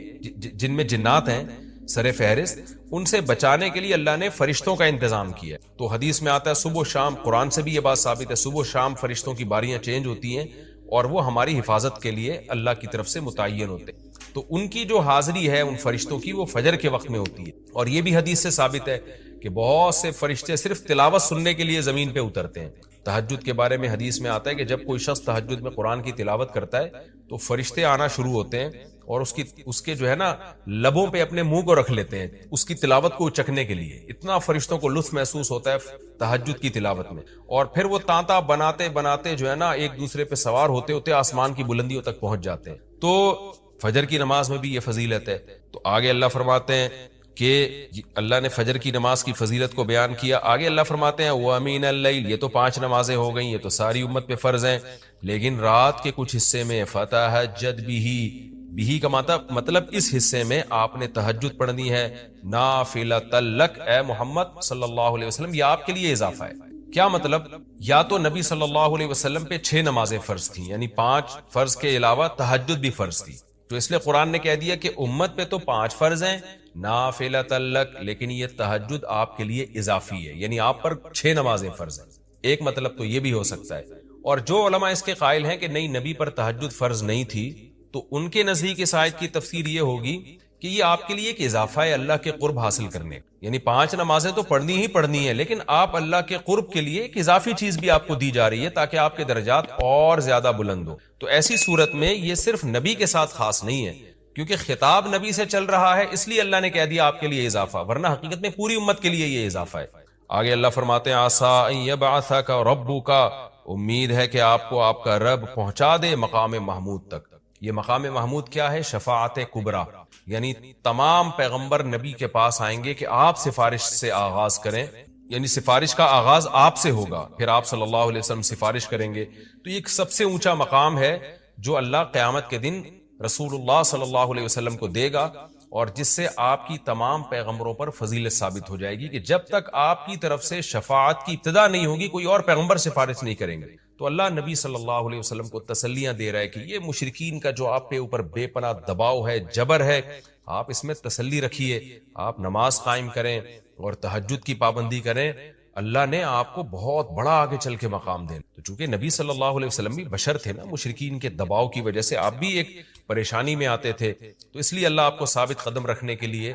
جن میں جنات ہیں سر فہرست، ان سے بچانے کے لیے اللہ نے فرشتوں کا انتظام کیا. تو حدیث میں آتا ہے صبح و شام، قرآن سے بھی یہ بات ثابت ہے، صبح و شام فرشتوں کی باریاں چینج ہوتی ہیں اور وہ ہماری حفاظت کے لیے اللہ کی طرف سے متعین ہوتے ہیں. تو ان کی جو حاضری ہے ان فرشتوں کی، وہ فجر کے وقت میں ہوتی ہے. اور یہ بھی حدیث سے ثابت ہے کہ بہت سے فرشتے صرف تلاوت سننے کے لیے زمین پہ اترتے ہیں. تہجد کے بارے میں حدیث میں آتا ہے کہ جب کوئی شخص تہجد میں قرآن کی تلاوت کرتا ہے تو فرشتے آنا شروع ہوتے ہیں اور اس کے جو ہے نا لبوں پہ اپنے منہ کو رکھ لیتے ہیں اس کی تلاوت کو چکھنے کے لیے. اتنا فرشتوں کو لطف محسوس ہوتا ہے تہجد کی تلاوت میں. اور پھر وہ تانتا بناتے بناتے جو ہے نا ایک دوسرے پہ سوار ہوتے ہوتے آسمان کی بلندیوں تک پہنچ جاتے ہیں. تو فجر کی نماز میں بھی یہ فضیلت ہے. تو آگے اللہ فرماتے ہیں کہ اللہ نے فجر کی نماز کی فضیلت کو بیان کیا. آگے اللہ فرماتے ہیں وَمِنَ اللَّيْلِ، یہ تو 5 نمازیں ہو گئیں، یہ تو ساری امت پہ فرض ہیں، لیکن رات کے کچھ حصے میں فَتَہَجَّدْ بِهِ، بھی کا مطلب اس حصے میں آپ نے تہجد پڑھنی ہے نافلۃ لک اے محمد صلی اللہ علیہ وسلم، یہ آپ کے لیے اضافہ ہے۔ کیا مطلب؟ یا تو نبی صلی اللہ علیہ وسلم پہ 6 نمازیں فرض تھیں، یعنی 5 فرض کے علاوہ تہجد بھی فرض تھی، تو اس لیے قرآن نے کہہ دیا کہ امت پہ تو 5 فرض ہیں نافلۃ لک، لیکن یہ تہجد آپ کے لیے اضافی ہے، یعنی آپ پر 6 نمازیں فرض ہیں۔ ایک مطلب تو یہ بھی ہو سکتا ہے۔ اور جو علماء اس کے قائل ہیں کہ نہیں نبی پر تہجد فرض نہیں تھی، تو ان کے نزدیک اس آیت کی تفسیر یہ ہوگی کہ یہ آپ کے لیے ایک اضافہ ہے اللہ کے قرب حاصل کرنے، یعنی 5 نمازیں تو پڑھنی ہی پڑھنی ہے، لیکن آپ اللہ کے قرب کے لیے ایک اضافی چیز بھی آپ کو دی جا رہی ہے تاکہ آپ کے درجات اور زیادہ بلند ہو۔ تو ایسی صورت میں یہ صرف نبی کے ساتھ خاص نہیں ہے، کیونکہ خطاب نبی سے چل رہا ہے، اس لیے اللہ نے کہہ دیا آپ کے لیے اضافہ، ورنہ حقیقت میں پوری امت کے لیے یہ اضافہ ہے۔ آگے اللہ فرماتے ہیں عسیٰ ان یبعثک ربک، امید ہے کہ آپ کو آپ کا رب پہنچا دے مقام محمود تک۔ یہ مقام محمود کیا ہے؟ شفاعت کبریٰ، یعنی تمام پیغمبر نبی کے پاس آئیں گے کہ آپ سفارش سے آغاز کریں، یعنی سفارش کا آغاز آپ سے ہوگا، پھر آپ صلی اللہ علیہ وسلم سفارش کریں گے۔ تو یہ ایک سب سے اونچا مقام ہے جو اللہ قیامت کے دن رسول اللہ صلی اللہ علیہ وسلم کو دے گا، اور جس سے آپ کی تمام پیغمبروں پر فضیلت ثابت ہو جائے گی کہ جب تک آپ کی طرف سے شفاعت کی ابتدا نہیں ہوگی کوئی اور پیغمبر سفارش نہیں کریں گے۔ تو اللہ نبی صلی اللہ علیہ وسلم کو تسلیاں دے رہا ہے کہ یہ مشرکین کا جو آپ کے اوپر بے پناہ دباؤ ہے، جبر ہے، آپ اس میں تسلی رکھیے، آپ نماز قائم کریں اور تہجد کی پابندی کریں، اللہ نے آپ کو بہت بڑا آگے چل کے مقام دینا۔ تو چونکہ نبی صلی اللہ علیہ وسلم بھی بشر تھے نا، مشرکین کے دباؤ کی وجہ سے آپ بھی ایک پریشانی میں آتے تھے، تو اس لیے اللہ آپ کو ثابت قدم رکھنے کے لیے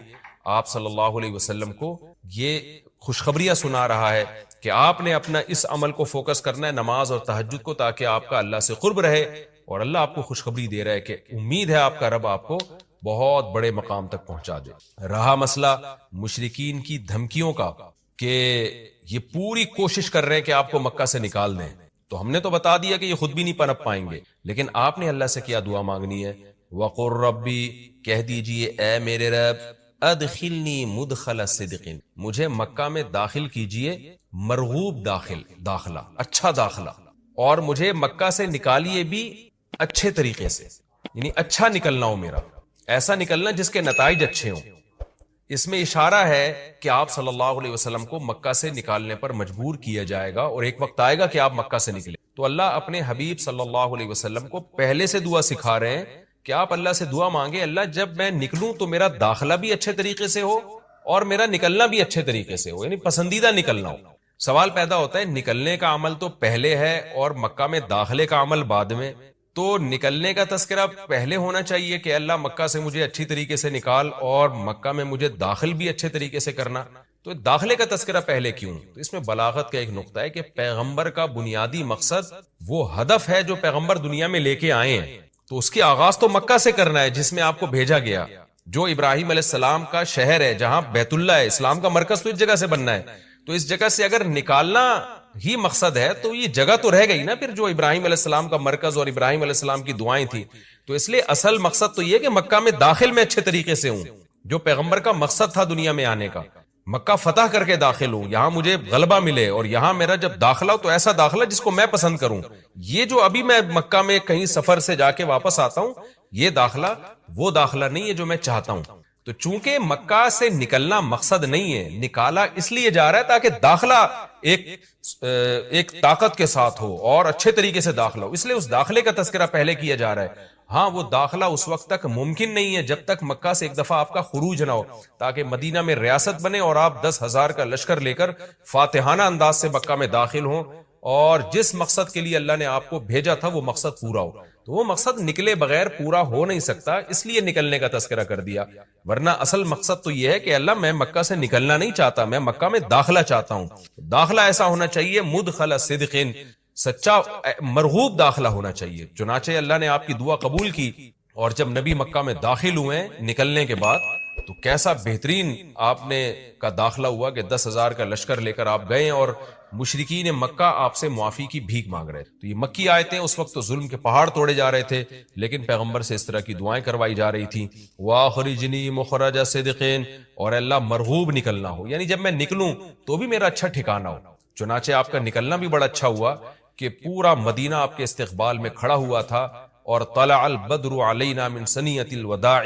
آپ صلی اللہ علیہ وسلم کو یہ خوشخبریاں سنا رہا ہے کہ آپ نے اپنا اس عمل کو فوکس کرنا ہے، نماز اور تہجد کو، تاکہ آپ کا اللہ سے قرب رہے، اور اللہ آپ کو خوشخبری دے رہا ہے کہ امید ہے آپ کا رب آپ کو بہت بڑے مقام تک پہنچا دے۔ رہا مسئلہ مشرکین کی دھمکیوں کا کہ یہ پوری کوشش کر رہے ہیں کہ آپ کو مکہ سے نکال دیں، تو ہم نے تو بتا دیا کہ یہ خود بھی نہیں پنپ پائیں گے، لیکن آپ نے اللہ سے کیا دعا مانگنی ہے؟ وَقُلْ رَبِّ، کہہ دیجئے اے میرے رب، ادخلنی مدخل صدق، مجھے مکہ میں داخل کیجئے مرغوب داخلہ، اچھا داخلہ، اور مجھے مکہ سے نکالیے بھی اچھے طریقے سے، یعنی اچھا نکلنا ہو میرا، ایسا نکلنا جس کے نتائج اچھے ہوں۔ اس میں اشارہ ہے کہ آپ صلی اللہ علیہ وسلم کو مکہ سے نکالنے پر مجبور کیا جائے گا، اور ایک وقت آئے گا کہ آپ مکہ سے نکلیں۔ تو اللہ اپنے حبیب صلی اللہ علیہ وسلم کو پہلے سے دعا سکھا رہے ہیں کہ آپ اللہ سے دعا مانگے، اللہ جب میں نکلوں تو میرا داخلہ بھی اچھے طریقے سے ہو اور میرا نکلنا بھی اچھے طریقے سے ہو، یعنی پسندیدہ نکلنا ہو۔ سوال پیدا ہوتا ہے نکلنے کا عمل تو پہلے ہے اور مکہ میں داخلے کا عمل بعد میں، تو نکلنے کا تذکرہ پہلے ہونا چاہیے کہ اللہ مکہ سے مجھے اچھی طریقے سے نکال، اور مکہ میں مجھے داخل بھی اچھے طریقے سے کرنا، تو داخلے کا تذکرہ پہلے کیوں؟ تو اس میں بلاغت کا ایک نقطہ ہے کہ پیغمبر کا بنیادی مقصد وہ ہدف ہے جو پیغمبر دنیا میں لے کے آئے ہیں، تو اس کی آغاز تو مکہ سے کرنا ہے جس میں آپ کو بھیجا گیا، جو ابراہیم علیہ السلام کا شہر ہے، جہاں بیت اللہ ہے، اسلام کا مرکز تو اس جگہ سے بننا ہے۔ تو اس جگہ سے اگر نکالنا ہی مقصد ہے تو یہ جگہ تو رہ گئی نا پھر جو ابراہیم علیہ السلام کا مرکز اور ابراہیم علیہ السلام کی دعائیں تھی۔ تو اس لیے اصل مقصد تو یہ کہ مکہ میں داخل میں اچھے طریقے سے ہوں، جو پیغمبر کا مقصد تھا دنیا میں آنے کا، مکہ فتح کر کے داخل ہوں، یہاں مجھے غلبہ ملے، اور یہاں میرا جب داخلہ ہو تو ایسا داخلہ جس کو میں پسند کروں۔ یہ جو ابھی میں مکہ میں کہیں سفر سے جا کے واپس آتا ہوں، یہ داخلہ وہ داخلہ نہیں ہے جو میں چاہتا ہوں۔ تو چونکہ مکہ سے نکلنا مقصد نہیں ہے، نکالا اس لیے جا رہا ہے تاکہ داخلہ ایک طاقت کے ساتھ ہو اور اچھے طریقے سے داخلہ ہو، اس لیے اس داخلے کا تذکرہ پہلے کیا جا رہا ہے۔ ہاں وہ داخلہ اس وقت تک ممکن نہیں ہے جب تک مکہ سے ایک دفعہ آپ کا خروج نہ ہو، تاکہ مدینہ میں ریاست بنے اور آپ 10,000 کا لشکر لے کر فاتحانہ انداز سے مکہ میں داخل ہوں، اور جس مقصد کے لیے اللہ نے آپ کو بھیجا تھا وہ مقصد پورا ہو۔ تو وہ مقصد نکلے بغیر پورا ہو نہیں سکتا، اس لیے نکلنے کا تذکرہ کر دیا، ورنہ اصل مقصد تو یہ ہے کہ اللہ میں مکہ سے نکلنا نہیں چاہتا، میں مکہ میں داخلہ چاہتا ہوں۔ داخلہ ایسا ہونا چاہیے مدخل صدق، سچا مرغوب داخلہ ہونا چاہیے۔ چنانچہ اللہ نے آپ کی دعا قبول کی، اور جب نبی مکہ میں داخل ہوئے نکلنے کے بعد تو کیسا بہترین آپ نے کا داخلہ ہوا کہ 10,000 کا لشکر لے کر آپ گئے، اور مشرکین مکہ آپ سے معافی کی بھیک مانگ رہے تھے۔ تو یہ مکی آیتیں اس وقت تو ظلم کے پہاڑ توڑے جا رہے تھے، لیکن پیغمبر سے اس طرح کی دعائیں کروائی جا رہی تھیں، وَأَخْرِجْنِي مُخْرَجَ صِدْقٍ، اور اللہ مرغوب نکلنا ہو، یعنی جب میں نکلوں تو بھی میرا اچھا ٹھکانہ ہو۔ چنانچہ آپ کا نکلنا بھی بڑا اچھا ہوا کہ پورا مدینہ آپ کے استقبال میں کھڑا ہوا تھا، اور طلع البدر علینا من ثنیۃ الوداع،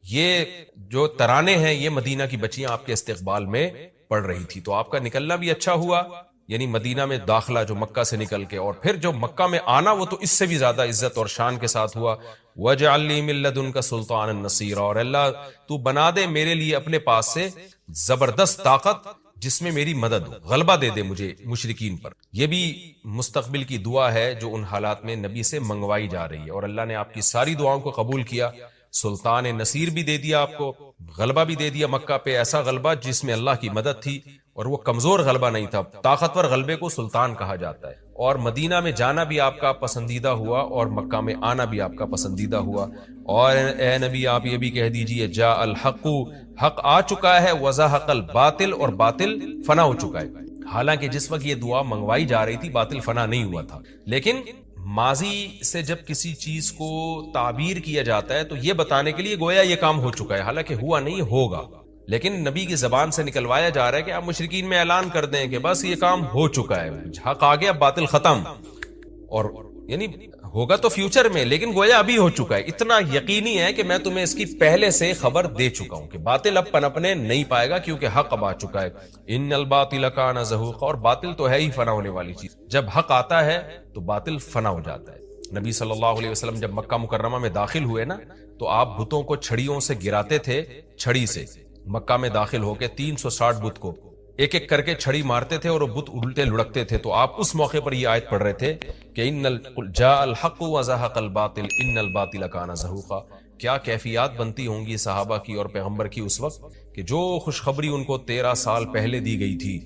یہ جو ترانے ہیں یہ مدینہ کی بچیاں آپ کے استقبال میں پڑھ رہی تھی. تو آپ کا نکلنا بھی اچھا ہوا، یعنی مدینہ میں داخلہ جو مکہ سے نکل کے، اور پھر جو مکہ میں آنا وہ تو اس سے بھی زیادہ عزت اور شان کے ساتھ ہوا. وَاجْعَلْ لِي مِن لَّدُنْكَ سُلْطَانًا نَصِيرًا، اور اللہ تو بنا دے میرے لیے اپنے پاس سے زبردست طاقت جس میں میری مدد ہو، غلبہ دے دے مجھے مشرکین پر. یہ بھی مستقبل کی دعا ہے جو ان حالات میں نبی سے منگوائی جا رہی ہے، اور اللہ نے آپ کی ساری دعاؤں کو قبول کیا. سلطان نصیر بھی دے دیا آپ کو، غلبہ بھی دے دیا مکہ پہ، ایسا غلبہ جس میں اللہ کی مدد تھی، اور وہ کمزور غلبہ نہیں تھا. طاقتور غلبے کو سلطان کہا جاتا ہے. اور مدینہ میں جانا بھی آپ کا پسندیدہ ہوا، اور مکہ میں آنا بھی آپ کا پسندیدہ ہوا. اور اے نبی آپ یہ بھی کہہ دیجئے جاء الحق، حق آ چکا ہے، وزہق الباطل، اور باطل فنا ہو چکا ہے. حالانکہ جس وقت یہ دعا منگوائی جا رہی تھی باطل فنا نہیں ہوا تھا، لیکن ماضی سے جب کسی چیز کو تعبیر کیا جاتا ہے تو یہ بتانے کے لیے گویا یہ کام ہو چکا ہے، حالانکہ ہوا نہیں، ہوگا. لیکن نبی کی زبان سے نکلوایا جا رہا ہے کہ آپ مشرکین میں اعلان کر دیں کہ بس یہ کام ہو چکا ہے، حق آ گیا، باطل ختم. اور یعنی ہوگا تو فیوچر میں، لیکن گویا ابھی ہو چکا ہے. اتنا یقینی ہے کہ میں تمہیں اس کی پہلے سے خبر دے چکا ہوں کہ باطل اب پنپنے نہیں پائے گا، کیونکہ حق اب آ چکا ہے. ان الباطل کان زہوقا، اور باطل تو ہے ہی فنا ہونے والی چیز. جب حق آتا ہے تو باطل فنا ہو جاتا ہے. نبی صلی اللہ علیہ وسلم جب مکہ مکرمہ میں داخل ہوئے نا، تو آپ بتوں کو چھڑیوں سے گراتے تھے، چھڑی سے. مکہ میں داخل ہو کے 360 بت کو ایک ایک کر کے چھڑی مارتے تھے، اور وہ بت الٹے لڑکتے تھے. تو آپ اس موقع پر یہ آیت پڑھ رہے تھے کہ جاء الحق وزہق الباطل ان الباطل کان زہوقا. کیا کیفیات بنتی ہوں گی صحابہ کی اور پیغمبر کی اس وقت کہ جو خوشخبری ان کو 13 سال پہلے دی گئی تھی،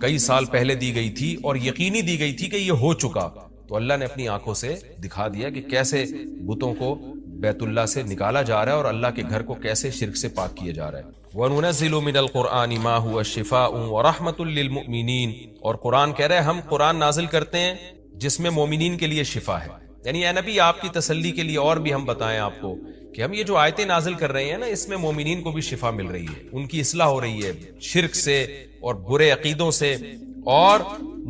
کئی سال پہلے دی گئی تھی، اور یقینی دی گئی تھی کہ یہ ہو چکا، تو اللہ نے اپنی آنکھوں سے دکھا دیا کہ کیسے بتوں کو بیت اللہ سے نکالا جا رہا ہے، اور اللہ کے گھر کو کیسے شرک سے پاک کیا جا رہا ہے. وَنُنَزِّلُ مِنَ الْقُرْآنِ مَا هُوَ شِفَاءٌ وَرَحْمَةٌ لِّلْمُؤْمِنِينَ، اور قرآن کہہ رہے ہیں ہم قرآن نازل کرتے ہیں جس میں مومنین کے لیے شفا ہے. یعنی اے نبی آپ کی تسلی کے لیے اور بھی ہم بتائیں آپ کو کہ ہم یہ جو آیتیں نازل کر رہے ہیں نا، اس میں مومنین کو بھی شفا مل رہی ہے، ان کی اصلاح ہو رہی ہے شرک سے اور برے عقیدوں سے، اور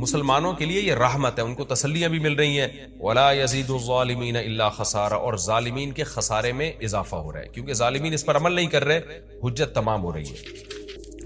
مسلمانوں کے لیے یہ رحمت ہے، ان کو تسلیاں بھی مل رہی ہیں. وَلَا يَزِيدُ الظَّالِمِينَ إِلَّا خَسَارًا، اور ظالمین کے خسارے میں اضافہ ہو رہا ہے، کیونکہ ظالمین اس پر عمل نہیں کر رہے، حجت تمام ہو رہی ہے.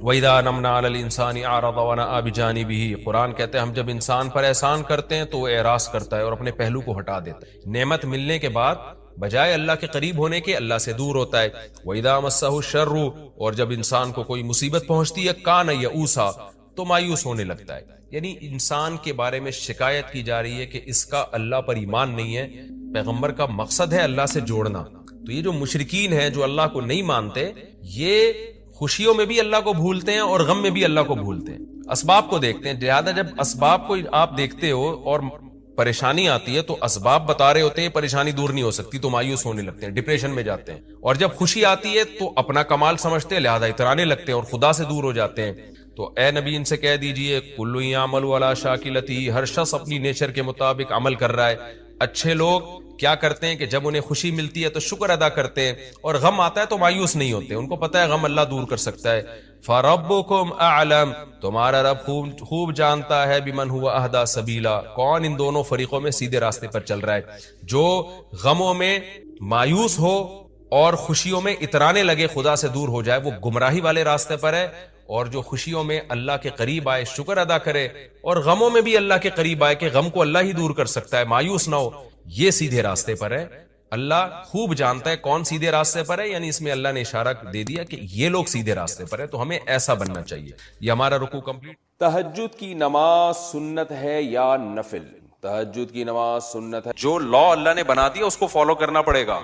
وَإِذَا نَمْنَا عَلَى الْإِنسَانِ أَعْرَضَ وَنَأَىٰ بِجَانِبِهِ، قرآن کہتے ہیں ہم جب انسان پر احسان کرتے ہیں تو وہ اعراض کرتا ہے اور اپنے پہلو کو ہٹا دیتا ہے. نعمت ملنے کے بعد بجائے اللہ کے قریب ہونے کے اللہ سے دور ہوتا ہے. وَإِذَا مَسَّهُ الشَّرُّ، اور جب انسان کو کوئی مصیبت پہنچتی ہے كَانَ يَئُوسًا، تو مایوس ہونے لگتا ہے. یعنی انسان کے بارے میں شکایت کی جا رہی ہے کہ اس کا اللہ پر ایمان نہیں ہے. پیغمبر کا مقصد ہے اللہ سے جوڑنا. تو یہ جو مشرکین ہیں جو اللہ کو نہیں مانتے، یہ خوشیوں میں بھی اللہ کو بھولتے ہیں اور غم میں بھی اللہ کو بھولتے ہیں، اسباب کو دیکھتے ہیں. لہٰذا جب اسباب کو آپ دیکھتے ہو اور پریشانی آتی ہے تو اسباب بتا رہے ہوتے ہیں پریشانی دور نہیں ہو سکتی، تو مایوس ہونے لگتے ہیں، ڈپریشن میں جاتے ہیں. اور جب خوشی آتی ہے تو اپنا کمال سمجھتے ہیں، لہذا اترانے لگتے ہیں اور خدا سے دور ہو جاتے ہیں. تو اے نبی ان سے کہہ دیجئے کل یعمل علی شاکلتی، ہر شخص اپنی نیچر کے مطابق عمل کر رہا ہے. اچھے لوگ کیا کرتے ہیں کہ جب انہیں خوشی ملتی ہے تو شکر ادا کرتے ہیں، اور غم آتا ہے تو مایوس نہیں ہوتے، ان کو پتہ ہے غم اللہ دور کر سکتا ہے. فَرَبُّكُمْ أَعْلَمُ، تمہارا رب خوب جانتا ہے بِمَنْ هُوَ أَهْدَىٰ سَبِيلًا، کون ان دونوں فریقوں میں سیدھے راستے پر چل رہا ہے. جو غموں میں مایوس ہو اور خوشیوں میں اترانے لگے خدا سے دور ہو جائے، وہ گمراہی والے راستے پر ہے. اور جو خوشیوں میں اللہ کے قریب آئے، شکر ادا کرے، اور غموں میں بھی اللہ کے قریب آئے کہ غم کو اللہ ہی دور کر سکتا ہے، مایوس نہ ہو، یہ سیدھے راستے پر ہے. اللہ خوب جانتا ہے کون سیدھے راستے پر ہے، یعنی اس میں اللہ نے اشارہ دے دیا کہ یہ لوگ سیدھے راستے پر ہے، تو ہمیں ایسا بننا چاہیے. یہ ہمارا رکوع کمپلیٹ. تہجد کی نماز سنت ہے یا نفل؟ تہجد کی نماز سنت ہے. جو لا اللہ نے بنا دیا اس کو فالو کرنا پڑے گا.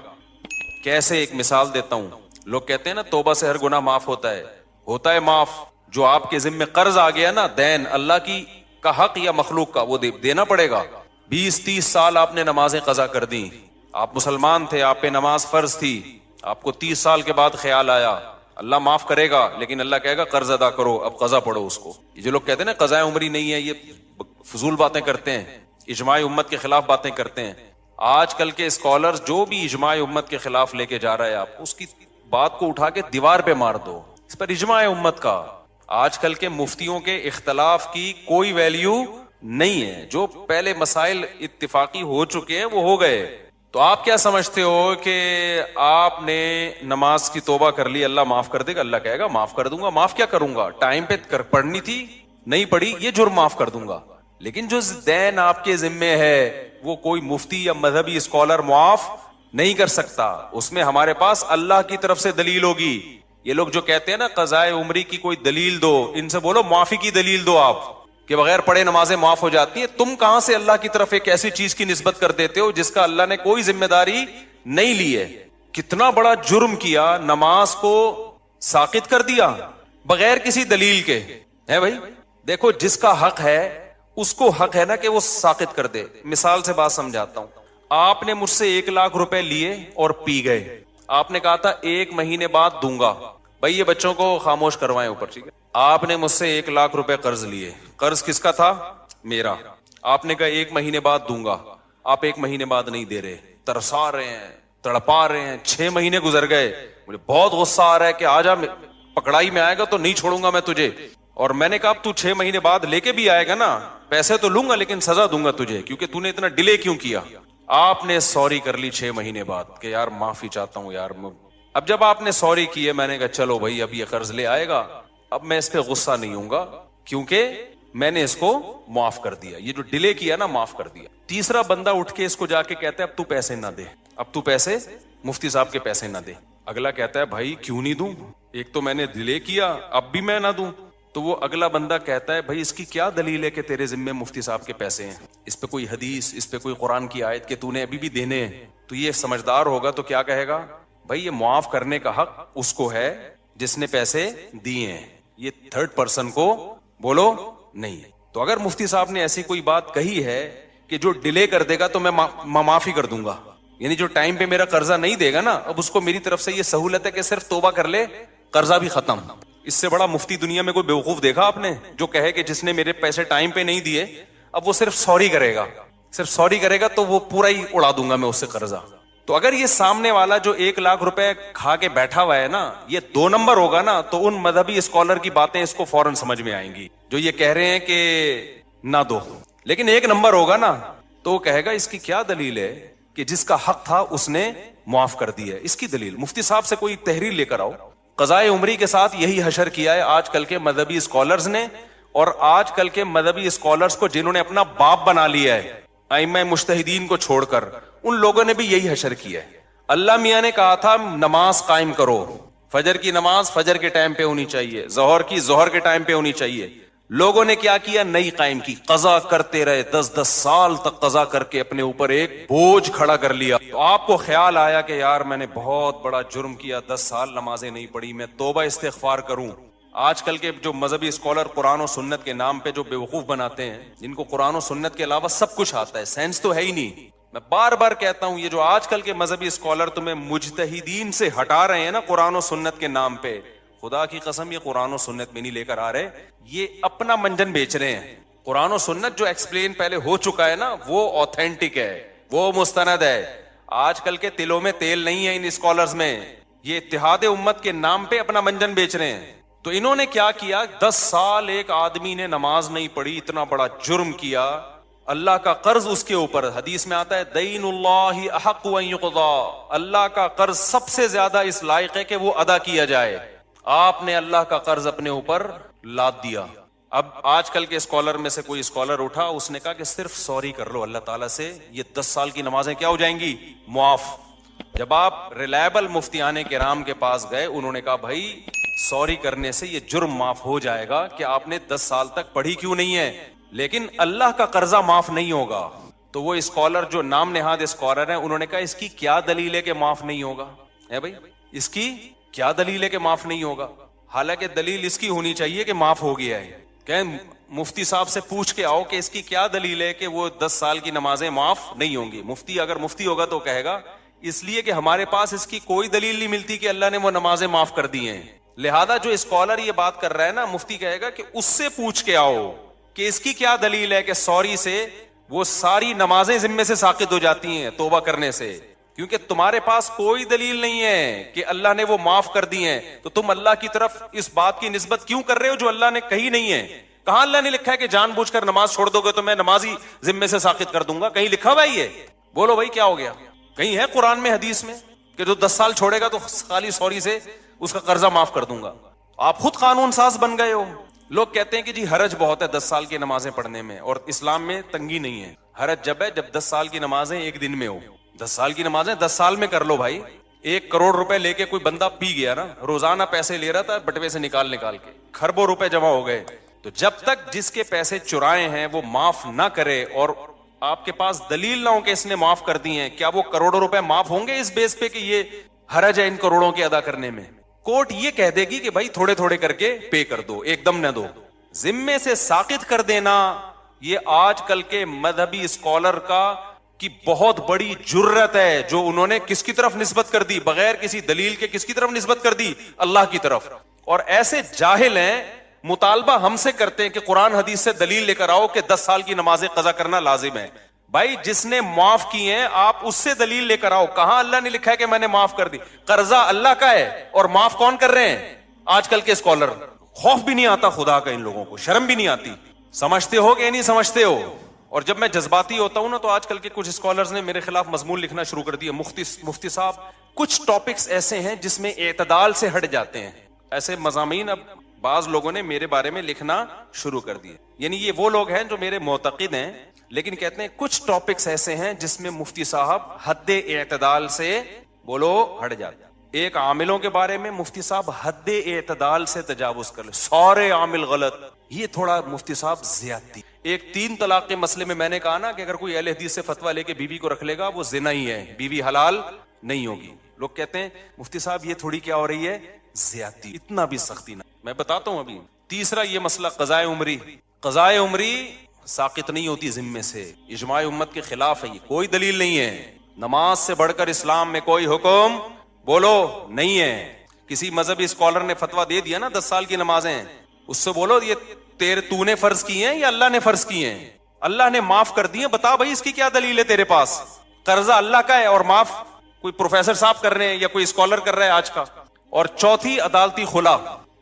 کیسے؟ ایک مثال دیتا ہوں. لوگ کہتے ہیں نا توبہ سے ہر گناہ معاف ہوتا ہے معاف. جو آپ کے ذمہ قرض آ گیا نا، دین اللہ کی کا حق یا مخلوق کا، وہ دینا پڑے گا. 20-30 سال آپ نے نمازیں قضا کر دی، آپ مسلمان تھے، آپ پہ نماز فرض تھی، آپ کو 30 سال کے بعد خیال آیا، اللہ معاف کرے گا، لیکن اللہ کہے گا قرض ادا کرو، اب قضا پڑھو اس کو. یہ جو لوگ کہتے ہیں نا قضاء عمری نہیں ہے، یہ فضول باتیں کرتے ہیں، اجماع امت کے خلاف باتیں کرتے ہیں. آج کل کے اسکالرز جو بھی اجماع امت کے خلاف لے کے جا رہا ہے، آپ اس کی بات کو اٹھا کے دیوار پہ مار دو. اس پر اجماع امت کا، آج کل کے مفتیوں کے اختلاف کی کوئی ویلیو نہیں ہے. جو پہلے مسائل اتفاقی ہو چکے ہیں وہ ہو گئے. تو آپ کیا سمجھتے ہو کہ آپ نے نماز کی توبہ کر لی, اللہ معاف کر دے گا؟ اللہ کہے گا معاف کر دوں گا. معاف کیا کروں گا؟ ٹائم پہ پڑھنی تھی نہیں پڑھی, یہ جرم معاف کر دوں گا. لیکن جو دین آپ کے ذمے ہے وہ کوئی مفتی یا مذہبی اسکالر معاف نہیں کر سکتا. اس میں ہمارے پاس اللہ کی طرف سے دلیل ہوگی. یہ لوگ جو کہتے ہیں نا قضائے عمری کی کوئی دلیل دو, ان سے بولو معافی کی دلیل دو آپ, کہ بغیر پڑھے نمازیں معاف ہو جاتی ہیں. تم کہاں سے اللہ کی طرف ایک ایسی چیز کی نسبت کر دیتے ہو جس کا اللہ نے کوئی ذمہ داری نہیں لی ہے؟ کتنا بڑا جرم کیا, نماز کو ساقط کر دیا بغیر کسی دلیل کے. ہے بھائی, دیکھو جس کا حق ہے اس کو حق ہے نا کہ وہ ساقط کر دے. مثال سے بات سمجھاتا ہوں. آپ نے مجھ سے 1,00,000 روپے لیے اور پی گئے. آپ نے کہا تھا 1 مہینے بعد دوں گا. بھائی یہ بچوں کو خاموش کروائیں اوپر, ٹھیک ہے؟ آپ نے مجھ سے 1,00,000 روپے قرض لیے. قرض کس کا تھا؟ میرا. آپ نے کہا 1 مہینے بعد دوں گا. آپ 1 مہینے بعد نہیں دے رہے, ترسا رہے ہیں, تڑپا رہے ہیں. 6 مہینے گزر گئے, مجھے بہت غصہ آ رہا ہے کہ آجا, پکڑائی میں آئے گا تو نہیں چھوڑوں گا میں تجھے. اور میں نے کہا اب تو 6 مہینے بعد لے کے بھی آئے گا نا, پیسے تو لوں گا لیکن سزا دوں گا تجھے, کیونکہ تو نے اتنا ڈیلے کیوں کیا. آپ نے سوری کر لی 6 مہینے بعد کہ یار معافی چاہتا ہوں یار. اب جب آپ نے سوری کی ہے, میں نے کہا چلو بھائی اب یہ قرض لے آئے گا, اب میں اس پہ غصہ نہیں ہوں گا کیونکہ میں نے اس کو معاف کر دیا. یہ جو ڈیلے کیا نا معاف کر دیا. تیسرا بندہ اٹھ کے اس کو جا کے کہتا ہے اب تو پیسے نہ دے, اب تو پیسے مفتی صاحب کے پیسے نہ دے. اگلا کہتا ہے بھائی کیوں نہیں دوں, ایک تو میں نے ڈیلے کیا, اب بھی میں نہ دوں. تو وہ اگلا بندہ کہتا ہے بھائی اس کی کیا دلیل ہے کہ تیرے ذمے مفتی صاحب کے پیسے ہیں؟ اس پہ کوئی حدیث, اس پہ کوئی قرآن کی آیت کہ تو نے ابھی بھی دینے ہیں؟ تو یہ سمجھدار ہوگا تو کیا کہے گا, بھائی یہ معاف کرنے کا حق اس کو ہے جس نے پیسے دیے ہیں, یہ تھرڈ پرسن کو بولو نہیں. تو اگر مفتی صاحب نے ایسی کوئی بات کہی ہے کہ جو ڈیلے کر دے گا تو میں معافی کر دوں گا, یعنی جو ٹائم پہ میرا قرضہ نہیں دے گا نا, اب اس کو میری طرف سے یہ سہولت ہے کہ صرف توبہ کر لے, قرضہ بھی ختم. اس سے بڑا مفتی دنیا میں کوئی بیوقوف دیکھا آپ نے جو کہے کہ جس نے میرے پیسے ٹائم پہ نہیں دیے اب وہ صرف سوری کرے گا, صرف سوری کرے گا تو وہ پورا ہی اڑا دوں گا میں اس سے قرضہ. تو اگر یہ سامنے والا جو 1,00,000 روپے کھا کے بیٹھا ہوا ہے نا, یہ 2 نمبر ہوگا نا, تو ان مذہبی اسکالر کی باتیں اس کو فوراً سمجھ میں آئیں گی جو یہ کہہ رہے ہیں کہ نہ دو. لیکن 1 نمبر ہوگا نا تو وہ کہے گا اس کی کیا دلیل ہے کہ جس کا حق تھا اس نے معاف کر دیا ہے, اس کی دلیل. مفتی صاحب سے کوئی تحریر لے کر آؤ. قضائے عمری کے ساتھ یہی حشر کیا ہے آج کل کے مذہبی اسکالرز نے, اور آج کل کے مذہبی اسکالرز کو جنہوں نے اپنا باپ بنا لیا ہے, ائمہ مجتہدین کو چھوڑ کر, ان لوگوں نے بھی یہی حشر کیا ہے. اللہ میاں نے کہا تھا نماز قائم کرو, فجر کی نماز فجر کے ٹائم پہ ہونی چاہیے, ظہر کی ظہر کے ٹائم پہ ہونی چاہیے. لوگوں نے کیا کیا, نہیں قائم کی, قضا کرتے رہے, 10 سال تک قضا کر کے اپنے اوپر ایک بوجھ کھڑا کر لیا. تو آپ کو خیال آیا کہ یار میں نے بہت بڑا جرم کیا, 10 سال نمازیں نہیں پڑھی, میں توبہ استغفار کروں. آج کل کے جو مذہبی اسکالر قرآن و سنت کے نام پہ جو بیوقوف بناتے ہیں, جن کو قرآن و سنت کے علاوہ سب کچھ آتا ہے, سینس تو ہے ہی نہیں. میں بار بار کہتا ہوں یہ جو آج کل کے مذہبی اسکالر تمہیں مجتہدین سے ہٹا رہے ہیں نا قرآن و سنت کے نام پہ, خدا کی قسم یہ قرآن و سنت میں نہیں لے کر آ رہے, یہ اپنا منجن بیچ رہے ہیں. قرآن و سنت جو ایکسپلین پہلے ہو چکا ہے نا وہ آتھینٹک ہے, وہ مستند ہے. آج کل کے تلوں میں تیل نہیں ہے ان اسکالرز میں, یہ اتحاد امت کے نام پہ اپنا منجن بیچ رہے ہیں. تو انہوں نے کیا کیا, 10 سال ایک آدمی نے نماز نہیں پڑھی, اتنا بڑا جرم کیا, اللہ کا قرض اس کے اوپر. حدیث میں آتا ہے دین اللہ احق ان یقضا, اللہ کا قرض سب سے زیادہ اس لائق ہے کہ وہ ادا کیا جائے. آپ نے اللہ کا قرض اپنے اوپر لاد دیا. اب آج کل کے اسکالر میں سے کوئی اسکالر اٹھا, اس نے کہا کہ صرف سوری کر لو اللہ تعالیٰ سے, یہ 10 سال کی نمازیں کیا ہو جائیں گی, معاف. جب آپ ریلائبل مفتیان کرام کے پاس گئے, انہوں نے کہا بھائی سوری کرنے سے یہ جرم معاف ہو جائے گا کہ آپ نے 10 سال تک پڑھی کیوں نہیں ہے, لیکن اللہ کا قرضہ معاف نہیں ہوگا. تو وہ اسکالر جو نام نہاد اسکالر ہیں, انہوں نے کہا اس کی کیا دلیل ہے کہ معاف نہیں ہوگا, ہے بھائی اس کی کیا دلیل ہے کہ معاف نہیں ہوگا؟ حالانکہ دلیل اس کی ہونی چاہیے کہ معاف ہو گیا ہے. کہ مفتی صاحب سے پوچھ کے آؤ کہ اس کی کیا دلیل ہے کہ وہ 10 سال کی نمازیں معاف نہیں ہوں گی. مفتی اگر مفتی ہوگا تو کہے گا اس لیے کہ ہمارے پاس اس کی کوئی دلیل نہیں ملتی کہ اللہ نے وہ نمازیں معاف کر دی ہیں. لہذا جو اسکالر یہ بات کر رہا ہے نا, مفتی کہے گا کہ اس سے پوچھ کے آؤ کہ اس کی کیا دلیل ہے کہ سوری سے وہ ساری نمازیں ذمے سے ساقط ہو جاتی ہیں توبہ کرنے سے, کیونکہ تمہارے پاس کوئی دلیل نہیں ہے کہ اللہ نے وہ معاف کر دی ہیں. تو تم اللہ کی طرف اس بات کی نسبت کیوں کر رہے ہو جو اللہ نے کہی نہیں ہے؟ کہاں اللہ نے لکھا ہے کہ جان بوجھ کر نماز چھوڑ دو گے تو میں نمازی ذمے سے ساقط کر دوں گا؟ کہیں لکھا ہوا ہے یہ؟ بولو بھائی کیا ہو گیا؟ کہیں ہے قرآن میں حدیث میں کہ جو 10 سال چھوڑے گا تو خالی سوری سے اس کا قرضہ معاف کر دوں گا؟ آپ خود قانون ساز بن گئے ہو. لوگ کہتے ہیں کہ جی حرج بہت ہے 10 سال کی نمازیں پڑھنے میں، اور اسلام میں تنگی نہیں ہے. حرج جب ہے جب 10 سال کی نمازیں ایک دن میں ہو. 10 سال کی نمازیں 10 سال میں کر لو بھائی. 1 کروڑ روپے لے کے کوئی بندہ پی گیا نا، روزانہ پیسے لے رہا تھا بٹوے سے نکال کے، کھربوں روپے جمع ہو گئے. تو جب تک جس کے پیسے چرائے ہیں وہ معاف نہ کرے اور آپ کے پاس دلیل نہ ہو کہ اس نے معاف کر دی ہیں، کیا وہ کروڑوں روپے معاف ہوں گے اس بیس پہ کہ یہ حرج ہے ان کروڑوں کے ادا کرنے میں؟ کورٹ یہ کہہ دے گی کہ بھائی تھوڑے تھوڑے کر کے پے کر دو، ایک دم نہ دو. ذمے سے ساقط کر دینا یہ آج کل کے مذہبی اسکالر کی بہت بڑی جرت ہے، جو انہوں نے کس کی طرف نسبت کر دی؟ بغیر کسی دلیل کے کس کی طرف نسبت کر دی؟ اللہ کی طرف. اور ایسے جاہل ہیں، مطالبہ ہم سے کرتے ہیں کہ قرآن حدیث سے دلیل لے کر آؤ کہ 10 سال کی نمازیں قضا کرنا لازم ہے. بھائی جس نے معاف کی ہیں آپ اس سے دلیل لے کر آؤ. کہاں اللہ نے لکھا ہے کہ میں نے معاف کر دی؟ قرضہ اللہ کا ہے اور معاف کون کر رہے ہیں؟ آج کل کے اسکالر. خوف بھی نہیں آتا خدا کا ان لوگوں کو، شرم بھی نہیں آتی. سمجھتے ہو کہ نہیں سمجھتے ہو؟ اور جب میں جذباتی ہوتا ہوں نا تو آج کل کے کچھ اسکالرز نے میرے خلاف مضمون لکھنا شروع کر دیا. مفتی صاحب کچھ ٹاپکس ایسے ہیں جس میں اعتدال سے ہٹ جاتے ہیں. ایسے مضامین اب بعض لوگوں نے میرے بارے میں لکھنا شروع کر دیے. یعنی یہ وہ لوگ ہیں جو میرے معتقد ہیں لیکن کہتے ہیں کچھ ٹاپکس ایسے ہیں جس میں مفتی صاحب حد اعتدال سے بولو ہٹ جاتے ہیں. ایک عاملوں کے بارے میں مفتی صاحب حد اعتدال سے تجاوز کر لے، سارے عامل غلط، یہ تھوڑا مفتی صاحب زیادتی. ایک 3 طلاق کے مسئلے میں نے کہا نا کہ اگر کوئی اہل حدیث سے فتویٰ لے کے بیوی کو رکھ لے گا وہ زنا ہی ہے، بیوی حلال نہیں ہوگی. لوگ کہتے ہیں مفتی صاحب یہ تھوڑی کیا ہو رہی ہے؟ زیادتی. اتنا بھی سختی نہ. میں بتاتا ہوں ابھی. تیسرا یہ مسئلہ قضائے عمری. قضائے عمری ساقط نہیں ہوتی ذمے سے، اجماع امت کے خلاف ہے. یہ کوئی دلیل نہیں ہے. نماز سے بڑھ کر اسلام میں کوئی حکم بولو نہیں ہے. کسی مذہبی اسکالر نے فتویٰ دے دیا نا 10 سال کی نمازیں، اس سے بولو یہ تو نے فرض کی ہیں یا اللہ نے فرض کی ہیں؟ اللہ نے معاف کر دی ہیں، بتا بھائی اس کی کیا دلیل ہے تیرے پاس؟ قرضہ اللہ کا ہے اور معاف کوئی پروفیسر صاحب کر رہے ہیں یا کوئی اسکالر کر رہا ہے آج کا. اور چوتھی عدالتی خلا.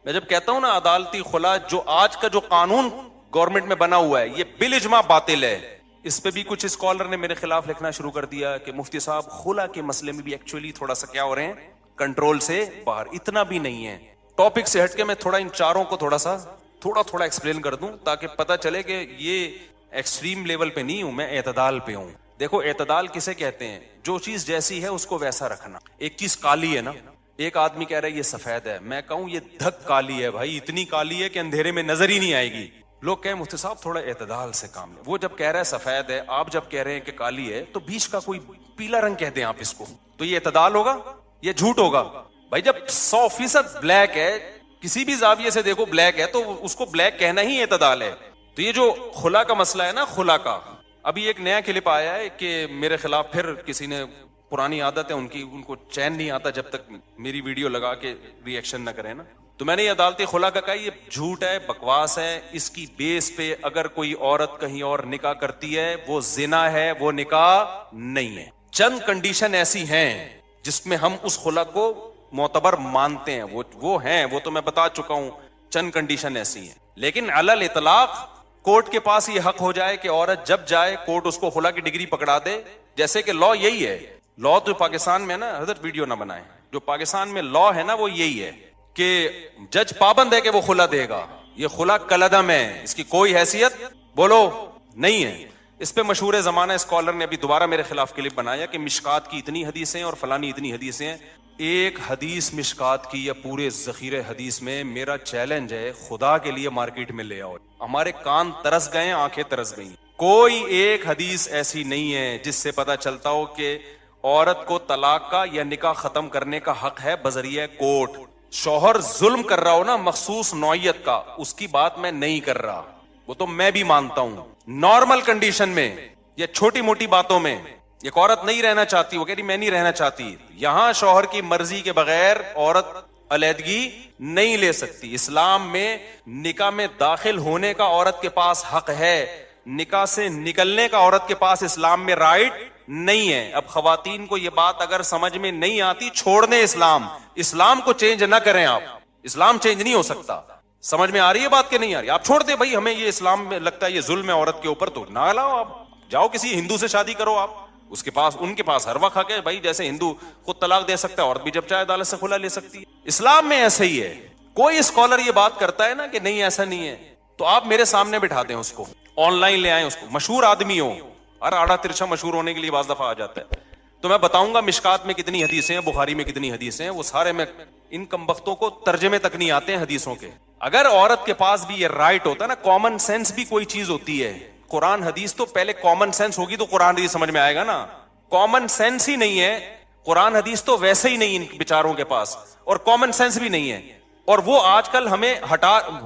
میں جب کہتا ہوں نا عدالتی خلا، جو آج کا جو قانون گورنمنٹ میں بنا ہوا ہے یہ بالاجماع باطل ہے. اس پہ بھی کچھ اسکالر نے میرے خلاف لکھنا شروع کر دیا کہ مفتی صاحب خلا کے مسئلے میں بھی ایکچولی تھوڑا سا کیا ہو رہے ہیں، کنٹرول سے باہر. اتنا بھی نہیں ہے. ٹاپک سے ہٹ کے میں تھوڑا ان چاروں کو تھوڑا ایکسپلین کر دوں تاکہ پتہ چلے کہ یہ ایکسٹریم لیول پہ نہیں ہوں، میں اعتدال پہ ہوں. دیکھو اعتدال کسے کہتے ہیں؟ جو چیز جیسی ہے اس کو ویسا رکھنا. ایک چیز کالی ہے نا، ایک آدمی کہہ رہا ہے یہ سفید ہے، میں کہوں یہ دھک کالی ہے بھائی، اتنی کالی ہے کہ اندھیرے میں نظر ہی نہیں آئے گی. لوگ کہیں مفتی صاحب تھوڑا اعتدال سے کام لیں. وہ جب کہہ رہا ہے سفید ہے، آپ جب کہہ رہے ہیں کہ کالی ہے، تو بیچ کا کوئی پیلا رنگ کہہ دیں آپ اس کو، تو یہ اعتدال ہوگا؟ یہ جھوٹ ہوگا. بھائی جب 100% بلیک ہے، کسی بھی زاویے سے دیکھو بلیک ہے، تو اس کو بلیک کہنا ہی اعتدال ہے. تو یہ جو خلا کا مسئلہ ہے نا، خلا کا ابھی ایک نیا کلپ آیا ہے کہ میرے خلاف پھر کسی نے، پرانی عادت ہے ان کو چین نہیں آتا جب تک میری ویڈیو لگا کے ری ایکشن نہ کرے نا. تو میں نے یہ عدالتی خلا کا کہا یہ جھوٹ ہے، بکواس ہے. اس کی بیس پہ اگر کوئی عورت کہیں اور نکاح کرتی ہے وہ زنا ہے، وہ نکاح نہیں ہے. چند کنڈیشن ایسی ہیں جس میں ہم اس خلا کو معتبر مانتے ہیں، وہ ہیں، وہ تو میں بتا چکا ہوں. چند کنڈیشن ایسی ہیں، لیکن علی الاطلاق کورٹ کے پاس یہ حق ہو جائے کہ عورت جب جائے کورٹ اس کو خلا کی ڈگری پکڑا دے. جیسے کہ لا یہی ہے، لا تو پاکستان میں نا، حضرت ویڈیو نہ بنائے، جو پاکستان میں لا ہے نا وہ یہی ہے کہ جج پابند ہے کہ وہ خلا دے گا. یہ خلا کلعدم ہے، اس کی کوئی حیثیت بولو نہیں ہے. اس پہ مشہور زمانہ اسکالر نے ابھی دوبارہ میرے خلاف کلپ بنایا کہ مشکات کی اتنی حدیثیں اور فلانی اتنی حدیثیں ہیں. ایک حدیث مشکات کی یا پورے ذخیرے حدیث میں میرا چیلنج ہے، خدا کے لیے مارکیٹ میں لے آؤ. ہمارے کان ترس گئے، آنکھیں ترس گئی. کوئی ایک حدیث ایسی نہیں ہے جس سے پتا چلتا ہو کہ عورت کو طلاق کا یا نکاح ختم کرنے کا حق ہے بذریعہ کورٹ. شوہر ظلم کر رہا ہو نا مخصوص نوعیت کا، اس کی بات میں نہیں کر رہا، وہ تو میں بھی مانتا ہوں. نارمل کنڈیشن میں یا چھوٹی موٹی باتوں میں ایک عورت نہیں رہنا چاہتی، وہ کہہ رہی میں نہیں رہنا چاہتی، یہاں شوہر کی مرضی کے بغیر عورت علیحدگی نہیں لے سکتی. اسلام میں نکاح میں داخل ہونے کا عورت کے پاس حق ہے، نکاح سے نکلنے کا عورت کے پاس اسلام میں رائٹ نہیں ہے. اب خواتین کو یہ بات اگر سمجھ میں نہیں آتی، چھوڑ دیں اسلام کو چینج نہ کریں. آپ اسلام چینج نہیں ہو سکتا. سمجھ میں آ رہی ہے بات کہ نہیں آ رہی؟ آپ چھوڑ دیں بھائی، ہمیں یہ اسلام میں لگتا ہے یہ ظلم ہے عورت کے اوپر، تو نہ لاؤ، آپ جاؤ کسی ہندو سے شادی کرو. آپ اس کے پاس ان کے پاس ہر وقت حق ہے بھائی. جیسے ہندو خود طلاق دے سکتا ہے، عورت بھی جب چاہے عدالت سے خلا لے سکتی ہے. اسلام میں ایسا ہی ہے. کوئی اسکالر یہ بات کرتا ہے نا کہ نہیں ایسا نہیں ہے، تو آپ میرے سامنے بٹھا دیں اس کو، آن لائن لے آئیں اس کو، مشہور آدمی ہو، اور آڑا ترچھا مشہور ہونے کے لیے بعض دفعہ آ جاتا ہے، تو میں بتاؤں گا مشکات میں کتنی حدیثیں ہیں، بخاری میں کتنی حدیثیں ہیں، وہ سارے میں ان کمبختوں کو ترجمے تک نہیں آتے ہیں حدیثوں کے. اگر عورت کے پاس بھی یہ رائٹ ہوتا ہے نا، کامن سینس بھی کوئی چیز ہوتی ہے. قرآن حدیث تو پہلے کامن سینس ہوگی تو قرآن حدیث سمجھ میں آئے گا نا. کامن سینس ہی نہیں ہے، قرآن حدیث تو ویسے ہی نہیں ان بیچاروں کے پاس، اور کامن سینس بھی نہیں ہے. اور وہ آج کل ہمیں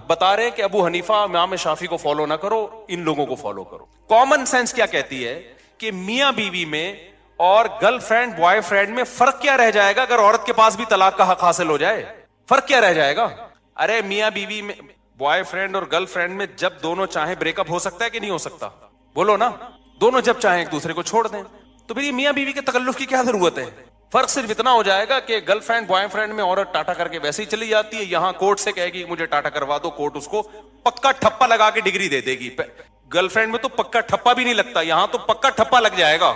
بتا رہے ہیں کہ ابو حنیفہ امام شافعی کو فالو نہ کرو، ان لوگوں کو فالو کرو. کامن سینس کیا کہتی ہے کہ میاں بیوی میں اور گرل فرینڈ بوائے فرینڈ میں فرق کیا رہ جائے گا اگر عورت کے پاس بھی طلاق کا حق حاصل ہو جائے؟ فرق کیا رہ جائے گا؟ ارے میاں بیوی میں، بوائے فرینڈ اور گرل فرینڈ میں جب دونوں چاہیں بریک اپ ہو سکتا ہے کہ نہیں ہو سکتا؟ بولو نا. دونوں جب چاہیں ایک دوسرے کو چھوڑ دیں، تو پھر یہ میاں بیوی کے تکلف کی کیا ضرورت ہے؟ فرق صرف اتنا ہو جائے گا کہ گرل فرینڈ بوائے فرینڈ میں عورت ٹاٹا کر کے ویسے ہی چلی جاتی ہے، یہاں کورٹ سے کہے گی مجھے ٹاٹا کروا دو، کورٹ اس کو پکا ٹھپا لگا کے ڈگری دے دے گی. گرل فرینڈ میں تو پکا ٹھپا بھی نہیں لگتا، یہاں تو پکا ٹھپا لگ جائے گا.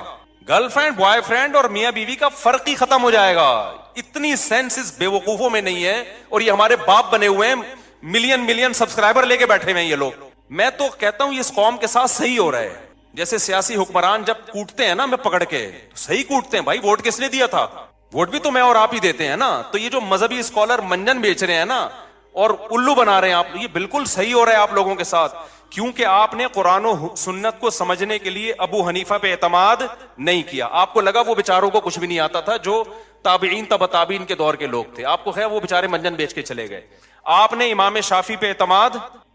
گرل فرینڈ بوائے فرینڈ اور میاں بیوی کا فرق ہی ختم ہو جائے گا. اتنی سینس اس بے وقوفوں میں نہیں ہے، اور یہ ہمارے باپ بنے ہوئے ہیں، ملین سبسکرائبر لے کے بیٹھے ہوئے ہیں یہ لوگ. میں تو کہتا ہوں یہ اس قوم کے ساتھ صحیح ہو رہا ہے. جیسے سیاسی حکمران جب کوٹتے ہیں نا میں پکڑ کے، صحیح کوٹتے ہیں بھائی، ووٹ کس نے دیا تھا؟ ووٹ بھی تو میں اور آپ ہی دیتے ہیں نا. تو یہ جو مذہبی اسکالر منجن بیچ رہے ہیں نا اور الو بنا رہے ہیں آپ، یہ بالکل صحیح ہو رہا ہے آپ لوگوں کے ساتھ، کیونکہ آپ نے قرآن و سنت کو سمجھنے کے لیے ابو حنیفہ پہ اعتماد نہیں کیا. آپ کو لگا وہ بیچاروں کو کچھ بھی نہیں آتا تھا، جو تابعین تبع تابعین کے دور کے لوگ تھے، آپ کو خیر وہ بیچارے منجن بیچ کے چلے گئے. آپ نے امام شافعی پہ اعتماد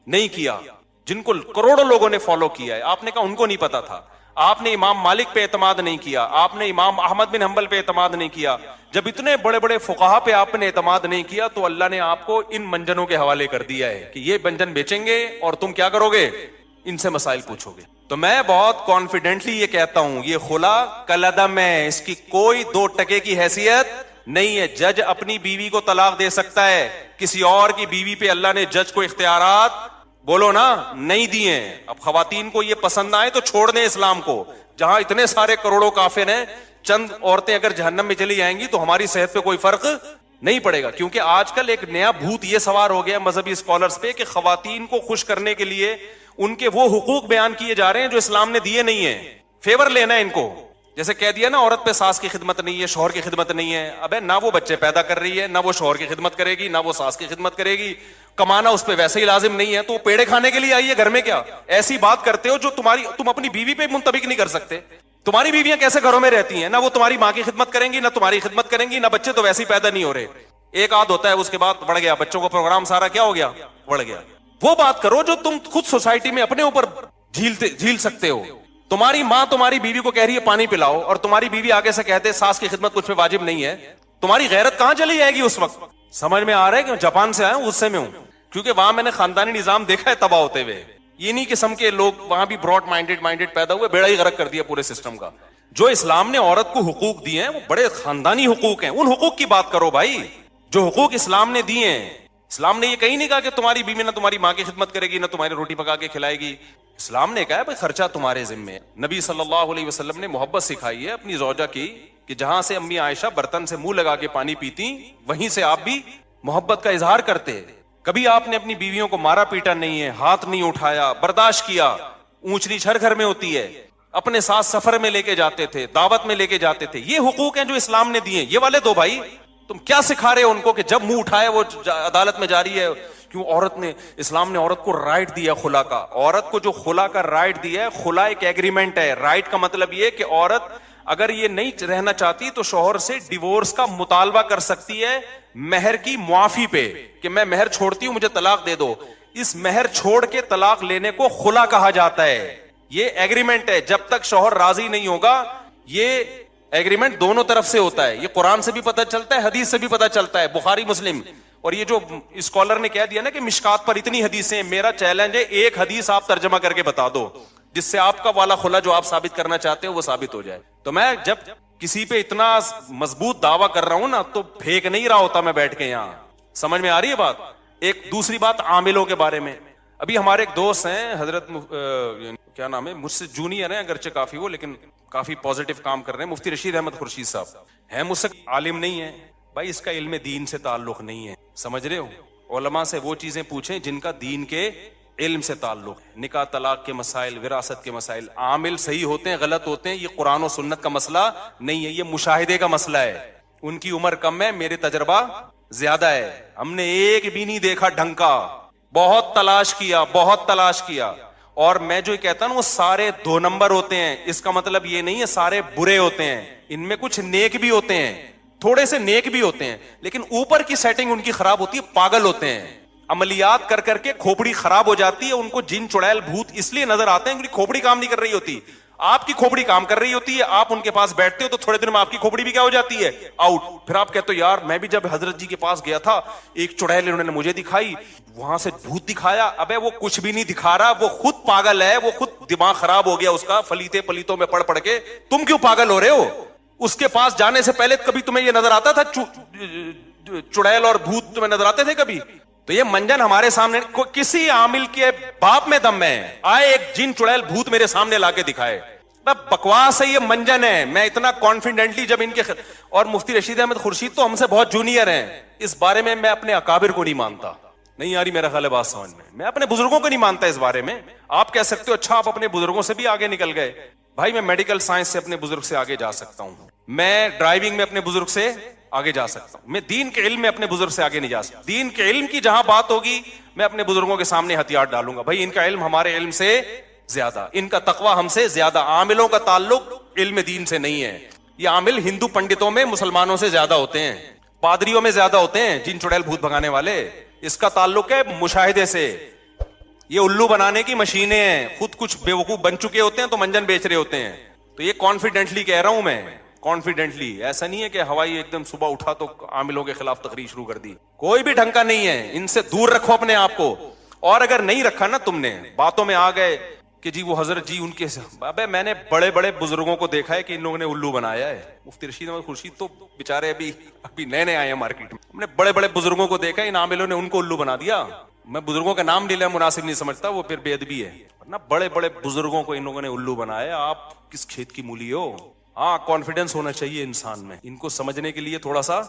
نہیں کیا جن کو کروڑوں لوگوں نے فالو کیا ہے، آپ نے کہا ان کو نہیں پتا تھا. آپ نے امام مالک پہ اعتماد نہیں کیا، آپ نے امام احمد بن حنبل پہ اعتماد نہیں کیا. جب اتنے بڑے بڑے فقہا پہ آپ نے اعتماد نہیں کیا تو اللہ نے آپ کو ان منجنوں کے حوالے کر دیا ہے کہ یہ منجن بیچیں گے اور تم کیا کرو گے؟ ان سے مسائل پوچھو گے. تو میں بہت کانفیڈنٹلی یہ کہتا ہوں یہ خلا کالعدم ہے، اس کی کوئی 2 ٹکے کی حیثیت نہیں ہے. جج اپنی بیوی کو طلاق دے سکتا ہے، کسی اور کی بیوی پہ اللہ نے جج کو اختیارات بولو نا نہیں دیے. اب خواتین کو یہ پسند نہ آئے تو چھوڑ دیں اسلام کو. جہاں اتنے سارے کروڑوں کافر ہیں، چند عورتیں اگر جہنم میں چلی جائیں گی تو ہماری صحت پہ کوئی فرق نہیں پڑے گا. کیونکہ آج کل ایک نیا بھوت یہ سوار ہو گیا مذہبی اسکالرز پہ کہ خواتین کو خوش کرنے کے لیے ان کے وہ حقوق بیان کیے جا رہے ہیں جو اسلام نے دیے نہیں ہیں. فیور لینا ہے ان کو. جیسے کہہ دیا نا عورت پہ ساس کی خدمت نہیں ہے، شوہر کی خدمت نہیں ہے. ابے نہ وہ بچے پیدا کر رہی ہے، نہ وہ شوہر کی خدمت کرے گی، نہ وہ ساس کی خدمت کرے گی. کمانا اس پہ ویسے ہی لازم نہیں ہے، تو وہ پیڑے کھانے کے لیے آئی ہے گھر میں. کیا ایسی بات کرتے ہو جو تم اپنی بیوی پہ منطبق نہیں کر سکتے؟ تمہاری بیویاں کیسے گھروں میں رہتی ہیں؟ نہ وہ تمہاری ماں کی خدمت کریں گی، نہ تمہاری خدمت کریں گی، نہ بچے تو ویسے ہی پیدا نہیں ہو رہے. ایک آدھ ہوتا ہے اس کے بعد بڑھ گیا، بچوں کا پروگرام سارا کیا ہو گیا؟ بڑھ گیا. وہ بات کرو جو تم خود سوسائٹی میں اپنے اوپر جھیل سکتے ہو. تمہاری ماں تمہاری بیوی کو کہہ رہی ہے پانی پلاؤ، اور تمہاری بیوی آگے سے کہتے ساس کی خدمت کچھ پہ واجب نہیں ہے. تمہاری غیرت کہاں چلی جائے گی اس وقت؟ سمجھ میں آ رہا ہے کہ جاپان سے آیا ہوں، غصے میں ہوں، کیونکہ وہاں میں نے خاندانی نظام دیکھا ہے تباہ ہوتے ہوئے. یہ نہیں قسم کے لوگ وہاں بھی براڈ مائنڈیڈ پیدا ہوئے، بیڑا ہی غرق کر دیا پورے سسٹم کا. جو اسلام نے عورت کو حقوق دیے ہیں وہ بڑے خاندانی حقوق ہیں. ان حقوق کی بات کرو بھائی جو حقوق اسلام نے دیے ہیں. اسلام نے یہ کہیں نہیں کہا کہ تمہاری بیوی نہ تمہاری ماں کی خدمت کرے گی، نہ تمہاری روٹی پکا کے کھلائے گی. اسلام نے کہا ہے بھائی خرچہ تمہارے ذمے. نبی صلی اللہ علیہ وسلم نے محبت سکھائی ہے اپنی زوجہ کی کہ جہاں سے امی عائشہ برتن سے منہ لگا کے پانی پیتی وہیں سے آپ بھی محبت کا اظہار کرتے. کبھی آپ نے اپنی بیویوں کو مارا پیٹا نہیں ہے، ہاتھ نہیں اٹھایا، برداشت کیا. اونچ نیچ ہر گھر میں ہوتی ہے. اپنے ساتھ سفر میں لے کے جاتے تھے، دعوت میں لے کے جاتے تھے. یہ حقوق ہیں جو اسلام نے دیے. یہ والے دو بھائی تم کیا سکھا رہے ہو ان کو کہ جب منہ اٹھائے وہ عدالت میں جاری ہے؟ کیوں عورت نے، اسلام نے عورت کو رائٹ دیا خلا کا. عورت کو جو خلا کا رائٹ دیا ہے، خلا ایک ایگریمنٹ ہے. رائٹ کا مطلب یہ کہ عورت اگر یہ نہیں رہنا چاہتی تو شوہر سے ڈیورس کا مطالبہ کر سکتی ہے مہر کی معافی پہ، کہ میں مہر چھوڑتی ہوں مجھے طلاق دے دو. اس مہر چھوڑ کے طلاق لینے کو خلا کہا جاتا ہے. یہ ایگریمنٹ ہے. جب تک شوہر راضی نہیں ہوگا یہ ایگریمنٹ دونوں طرف سے ہوتا ہے. یہ قرآن سے بھی پتہ چلتا ہے، حدیث سے بھی پتہ چلتا ہے، بخاری مسلم. اور یہ جو اسکالر نے کہہ دیا نا کہ مشکات پر اتنی حدیثیں ہیں، میرا چیلنج ہے ایک حدیث آپ ترجمہ کر کے بتا دو جس سے آپ کا والا خلا جو آپ ثابت کرنا چاہتے ہو وہ ثابت ہو جائے. تو میں جب کسی پہ اتنا مضبوط دعویٰ کر رہا ہوں نا تو پھینک نہیں رہا ہوتا میں بیٹھ کے یہاں. سمجھ میں آ رہی ہے بات؟ ایک دوسری بات عاملوں کے بارے میں. ابھی ہمارے ایک دوست ہیں حضرت کیا نام ہے، مجھ سے جونیئر ہیں اگرچہ کافی وہ، لیکن کافی پازیٹو کام کر رہے ہیں، مفتی رشید احمد خورشید صاحب ہیں، مجھ سے عالم نہیں ہے بھائی، اس کا علم دین سے تعلق نہیں ہے، سمجھ رہے ہو؟ علماء سے وہ چیزیں پوچھیں جن کا دین کے علم سے تعلق ہے، نکاح طلاق کے مسائل، وراثت کے مسائل، عامل صحیح ہوتے ہیں غلط ہوتے ہیں، یہ قرآن و سنت کا مسئلہ نہیں ہے، یہ مشاہدے کا مسئلہ ہے۔ ان کی عمر کم ہے، میرے تجربہ زیادہ ہے، ہم نے ایک بھی نہیں دیکھا ڈھنگ کا، بہت تلاش کیا، اور میں جو کہتا ہوں وہ سارے 2 نمبر ہوتے ہیں، اس کا مطلب یہ نہیں ہے سارے برے ہوتے ہیں، ان میں کچھ نیک بھی ہوتے ہیں، تھوڑے سے نیک بھی ہوتے ہیں، لیکن اوپر کی سیٹنگ ان کی خراب ہوتی ہے، پاگل ہوتے ہیں، عملیات کر کر کے کھوپڑی خراب ہو جاتی ہے، ان کو جن چڑیل بھوت اس لیے نظر آتے ہیں کیونکہ کھوپڑی کام نہیں کر رہی ہوتی، آپ کی کھوپڑی کام کر رہی ہوتی ہے، آپ ان کے پاس بیٹھتے ہو تو تھوڑے دن میں آپ کی کھوپڑی بھی کیا ہو جاتی ہے، آؤٹ، پھر آپ کہتے ہو یار میں بھی جب حضرت جی کے پاس گیا تھا ایک چڑیل انہوں نے مجھے دکھائی، وہاں سے بھوت دکھایا، ابے وہ کچھ بھی نہیں دکھا رہا، وہ خود پاگل ہے، وہ خود دماغ خراب ہو گیا اس کا پلیتوں میں پڑھ کے، تم کیوں پاگل ہو رہے ہو؟ اس کے پاس جانے سے پہلے کبھی تمہیں یہ نظر آتا تھا چڑیل اور بھوت تمہیں نظر آتے تھے کبھی؟ تو یہ منجن ہمارے سامنے، کسی عامل کے باپ میں دم ہے، آئے ایک جن چڑیل بھوت میرے سامنے لا کے دکھائے، بکواس ہے، یہ منجن ہے، میں اتنا کانفیڈنٹلی جب ان کے اور مفتی رشید احمد خورشید تو ہم سے بہت جونیئر ہیں، اس بارے میں اپنے اکابر کو نہیں مانتا، نہیں آ رہی میرا خیال ہے بات سمجھ میں اپنے بزرگوں کو نہیں مانتا اس بارے میں، آپ کہہ سکتے ہو اچھا آپ اپنے بزرگوں سے بھی آگے نکل گئے، بھائی میں میڈیکل سائنس سے اپنے بزرگ سے آگے جا سکتا ہوں، میں ڈرائیونگ میں اپنے بزرگ سے آگے جا سکتا ہوں، میں دین کے علم میں اپنے بزرگ سے آگے نہیں جا سکتا، دین کے علم کی جہاں بات ہوگی میں اپنے بزرگوں کے سامنے ہتھیار ڈالوں گا، بھائی ان کا علم ہمارے علم سے زیادہ، ان کا تقوی ہم سے زیادہ، عاملوں کا تعلق علم دین سے نہیں ہے، یہ عامل ہندو پنڈتوں میں مسلمانوں سے زیادہ ہوتے ہیں، پادریوں میں زیادہ ہوتے ہیں، جن چڑیل بھوت بھگانے والے، اس کا تعلق ہے مشاہدے سے، یہ الو بنانے کی مشینیں ہیں، خود کچھ بیوقوف بن چکے ہوتے ہیں تو منجن بیچ رہے ہوتے ہیں، تو یہ کانفیڈنٹلی کہہ رہا ہوں میں، کانفیڈنٹلی، ایسا نہیں ہے کہ ہوائی ایک دم صبح اٹھا تو عاملوں کے خلاف تقریر شروع کر دی، کوئی بھی ڈھنگ کا نہیں ہے، ان سے دور رکھو اپنے آپ کو، اور اگر نہیں رکھا نا تم نے، باتوں میں آ گئے کہ جی وہ حضرت جی ان کے، ابے میں نے بڑے بڑے بزرگوں کو دیکھا ہے کہ ان لوگوں نے الو بنایا ہے، مفتی رشید احمد خورشید تو بیچارے ابھی نئے آئے ہیں مارکیٹ میں، ہم نے بڑے بڑے بزرگوں کو دیکھا ہے، ان عاملوں نے ان کو الو بنا دیا، میں بزرگوں کا نام لینا مناسب نہیں سمجھتا، وہ پھر بے ادبی ہے، ورنہ بڑے بڑے بزرگوں کو ان لوگوں نے الو بنایا، آپ کس کھیت کی مولی ہو؟ ہاں کانفیڈنس ہونا چاہیے انسان میں، ان کو سمجھنے کے لیے تھوڑا سا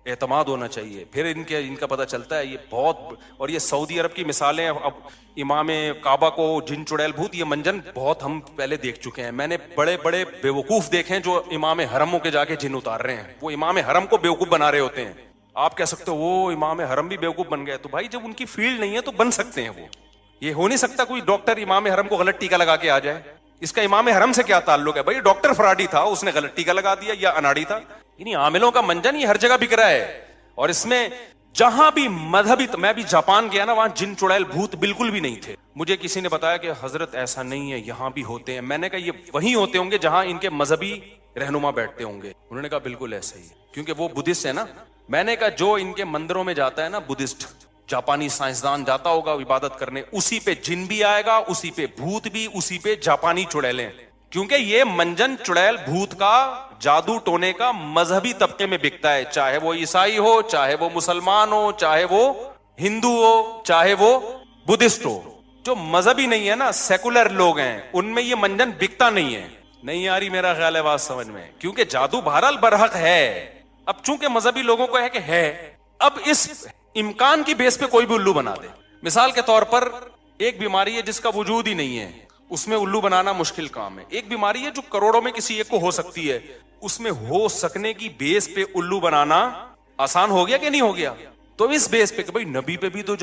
اعتماد ہونا چاہیے، پھر ان کا پتہ چلتا ہے یہ بہت، اور یہ سعودی عرب کی مثالیں، اب امام کعبہ کو جن چڑیل بھوت، یہ منجن بہت ہم پہلے دیکھ چکے ہیں، میں نے بڑے بڑے بیوقوف دیکھے ہیں جو امام حرموں کے جا کے جن اتار رہے ہیں، وہ امام حرم کو بیوقوف بنا رہے ہوتے ہیں، آپ کہہ سکتے ہو وہ امام حرم بھی بیوقوف بن گئے، تو بھائی جب ان کی فیلڈ نہیں ہے تو بن سکتے ہیں وہ، یہ ہو نہیں سکتا کوئی ڈاکٹر امام حرم کو غلط ٹیکا لگا کے آ جائے، اس کا امام حرم سے کیا تعلق ہے؟ بھائی ڈاکٹر فراڈی تھا، اس نے غلط ٹیکا لگا دیا، یا اناڑی تھا، یعنی عاملوں کا منجن یہ ہر جگہ بک رہا ہے، اور اس میں جہاں بھی مذہبی، میں بھی جاپان گیا نا، وہاں جن چڑیل بھوت بالکل بھی نہیں تھے، مجھے کسی نے بتایا کہ حضرت ایسا نہیں ہے، یہاں بھی ہوتے ہیں، میں نے کہا یہ وہیں ہوتے ہوں گے جہاں ان کے مذہبی رہنما بیٹھتے ہوں گے، انہوں نے کہا بالکل ایسا ہی ہے، کیونکہ وہ بدھسٹ ہے نا، میں نے کہا جو ان کے مندروں میں جاتا ہے نا بدھسٹ، جاپانی سائنسدان جاتا ہوگا عبادت کرنے، اسی پہ جن بھی آئے گا، اسی پہ بھوت بھی، اسی پہ جاپانی چڑیلیں، کیونکہ یہ منجن چڑیل بھوت کا جادو ٹونے کا مذہبی طبقے میں بکتا ہے، چاہے وہ عیسائی ہو، چاہے وہ مسلمان ہو، چاہے وہ ہندو ہو، چاہے وہ بدھسٹ ہو، جو مذہبی نہیں ہے نا، سیکولر لوگ ہیں، ان میں یہ منجن بکتا نہیں ہے، نہیں آ رہی میرا خیال ہے بات سمجھ میں، کیونکہ جادو بہرحال برحق ہے، اب چونکہ مذہبی لوگوں کو ہے کہ ہے، اب اس امکان کی بیس پہ کوئی بھی الو بنا دے، مثال کے طور پر ایک بیماری ہے جس کا وجود ہی نہیں ہے، اس میں الو بنانا مشکل کام ہے، ایک بیماری ہے جو کروڑوں میں کسی ایک کو ہو سکتی ہے، اس میں ہو سکنے کی بیس پہ الو بنانا آسان ہو گیا کہ نہیں ہو گیا؟ تو اس بیس پہ کہ بھائی نبی پہ بھی تو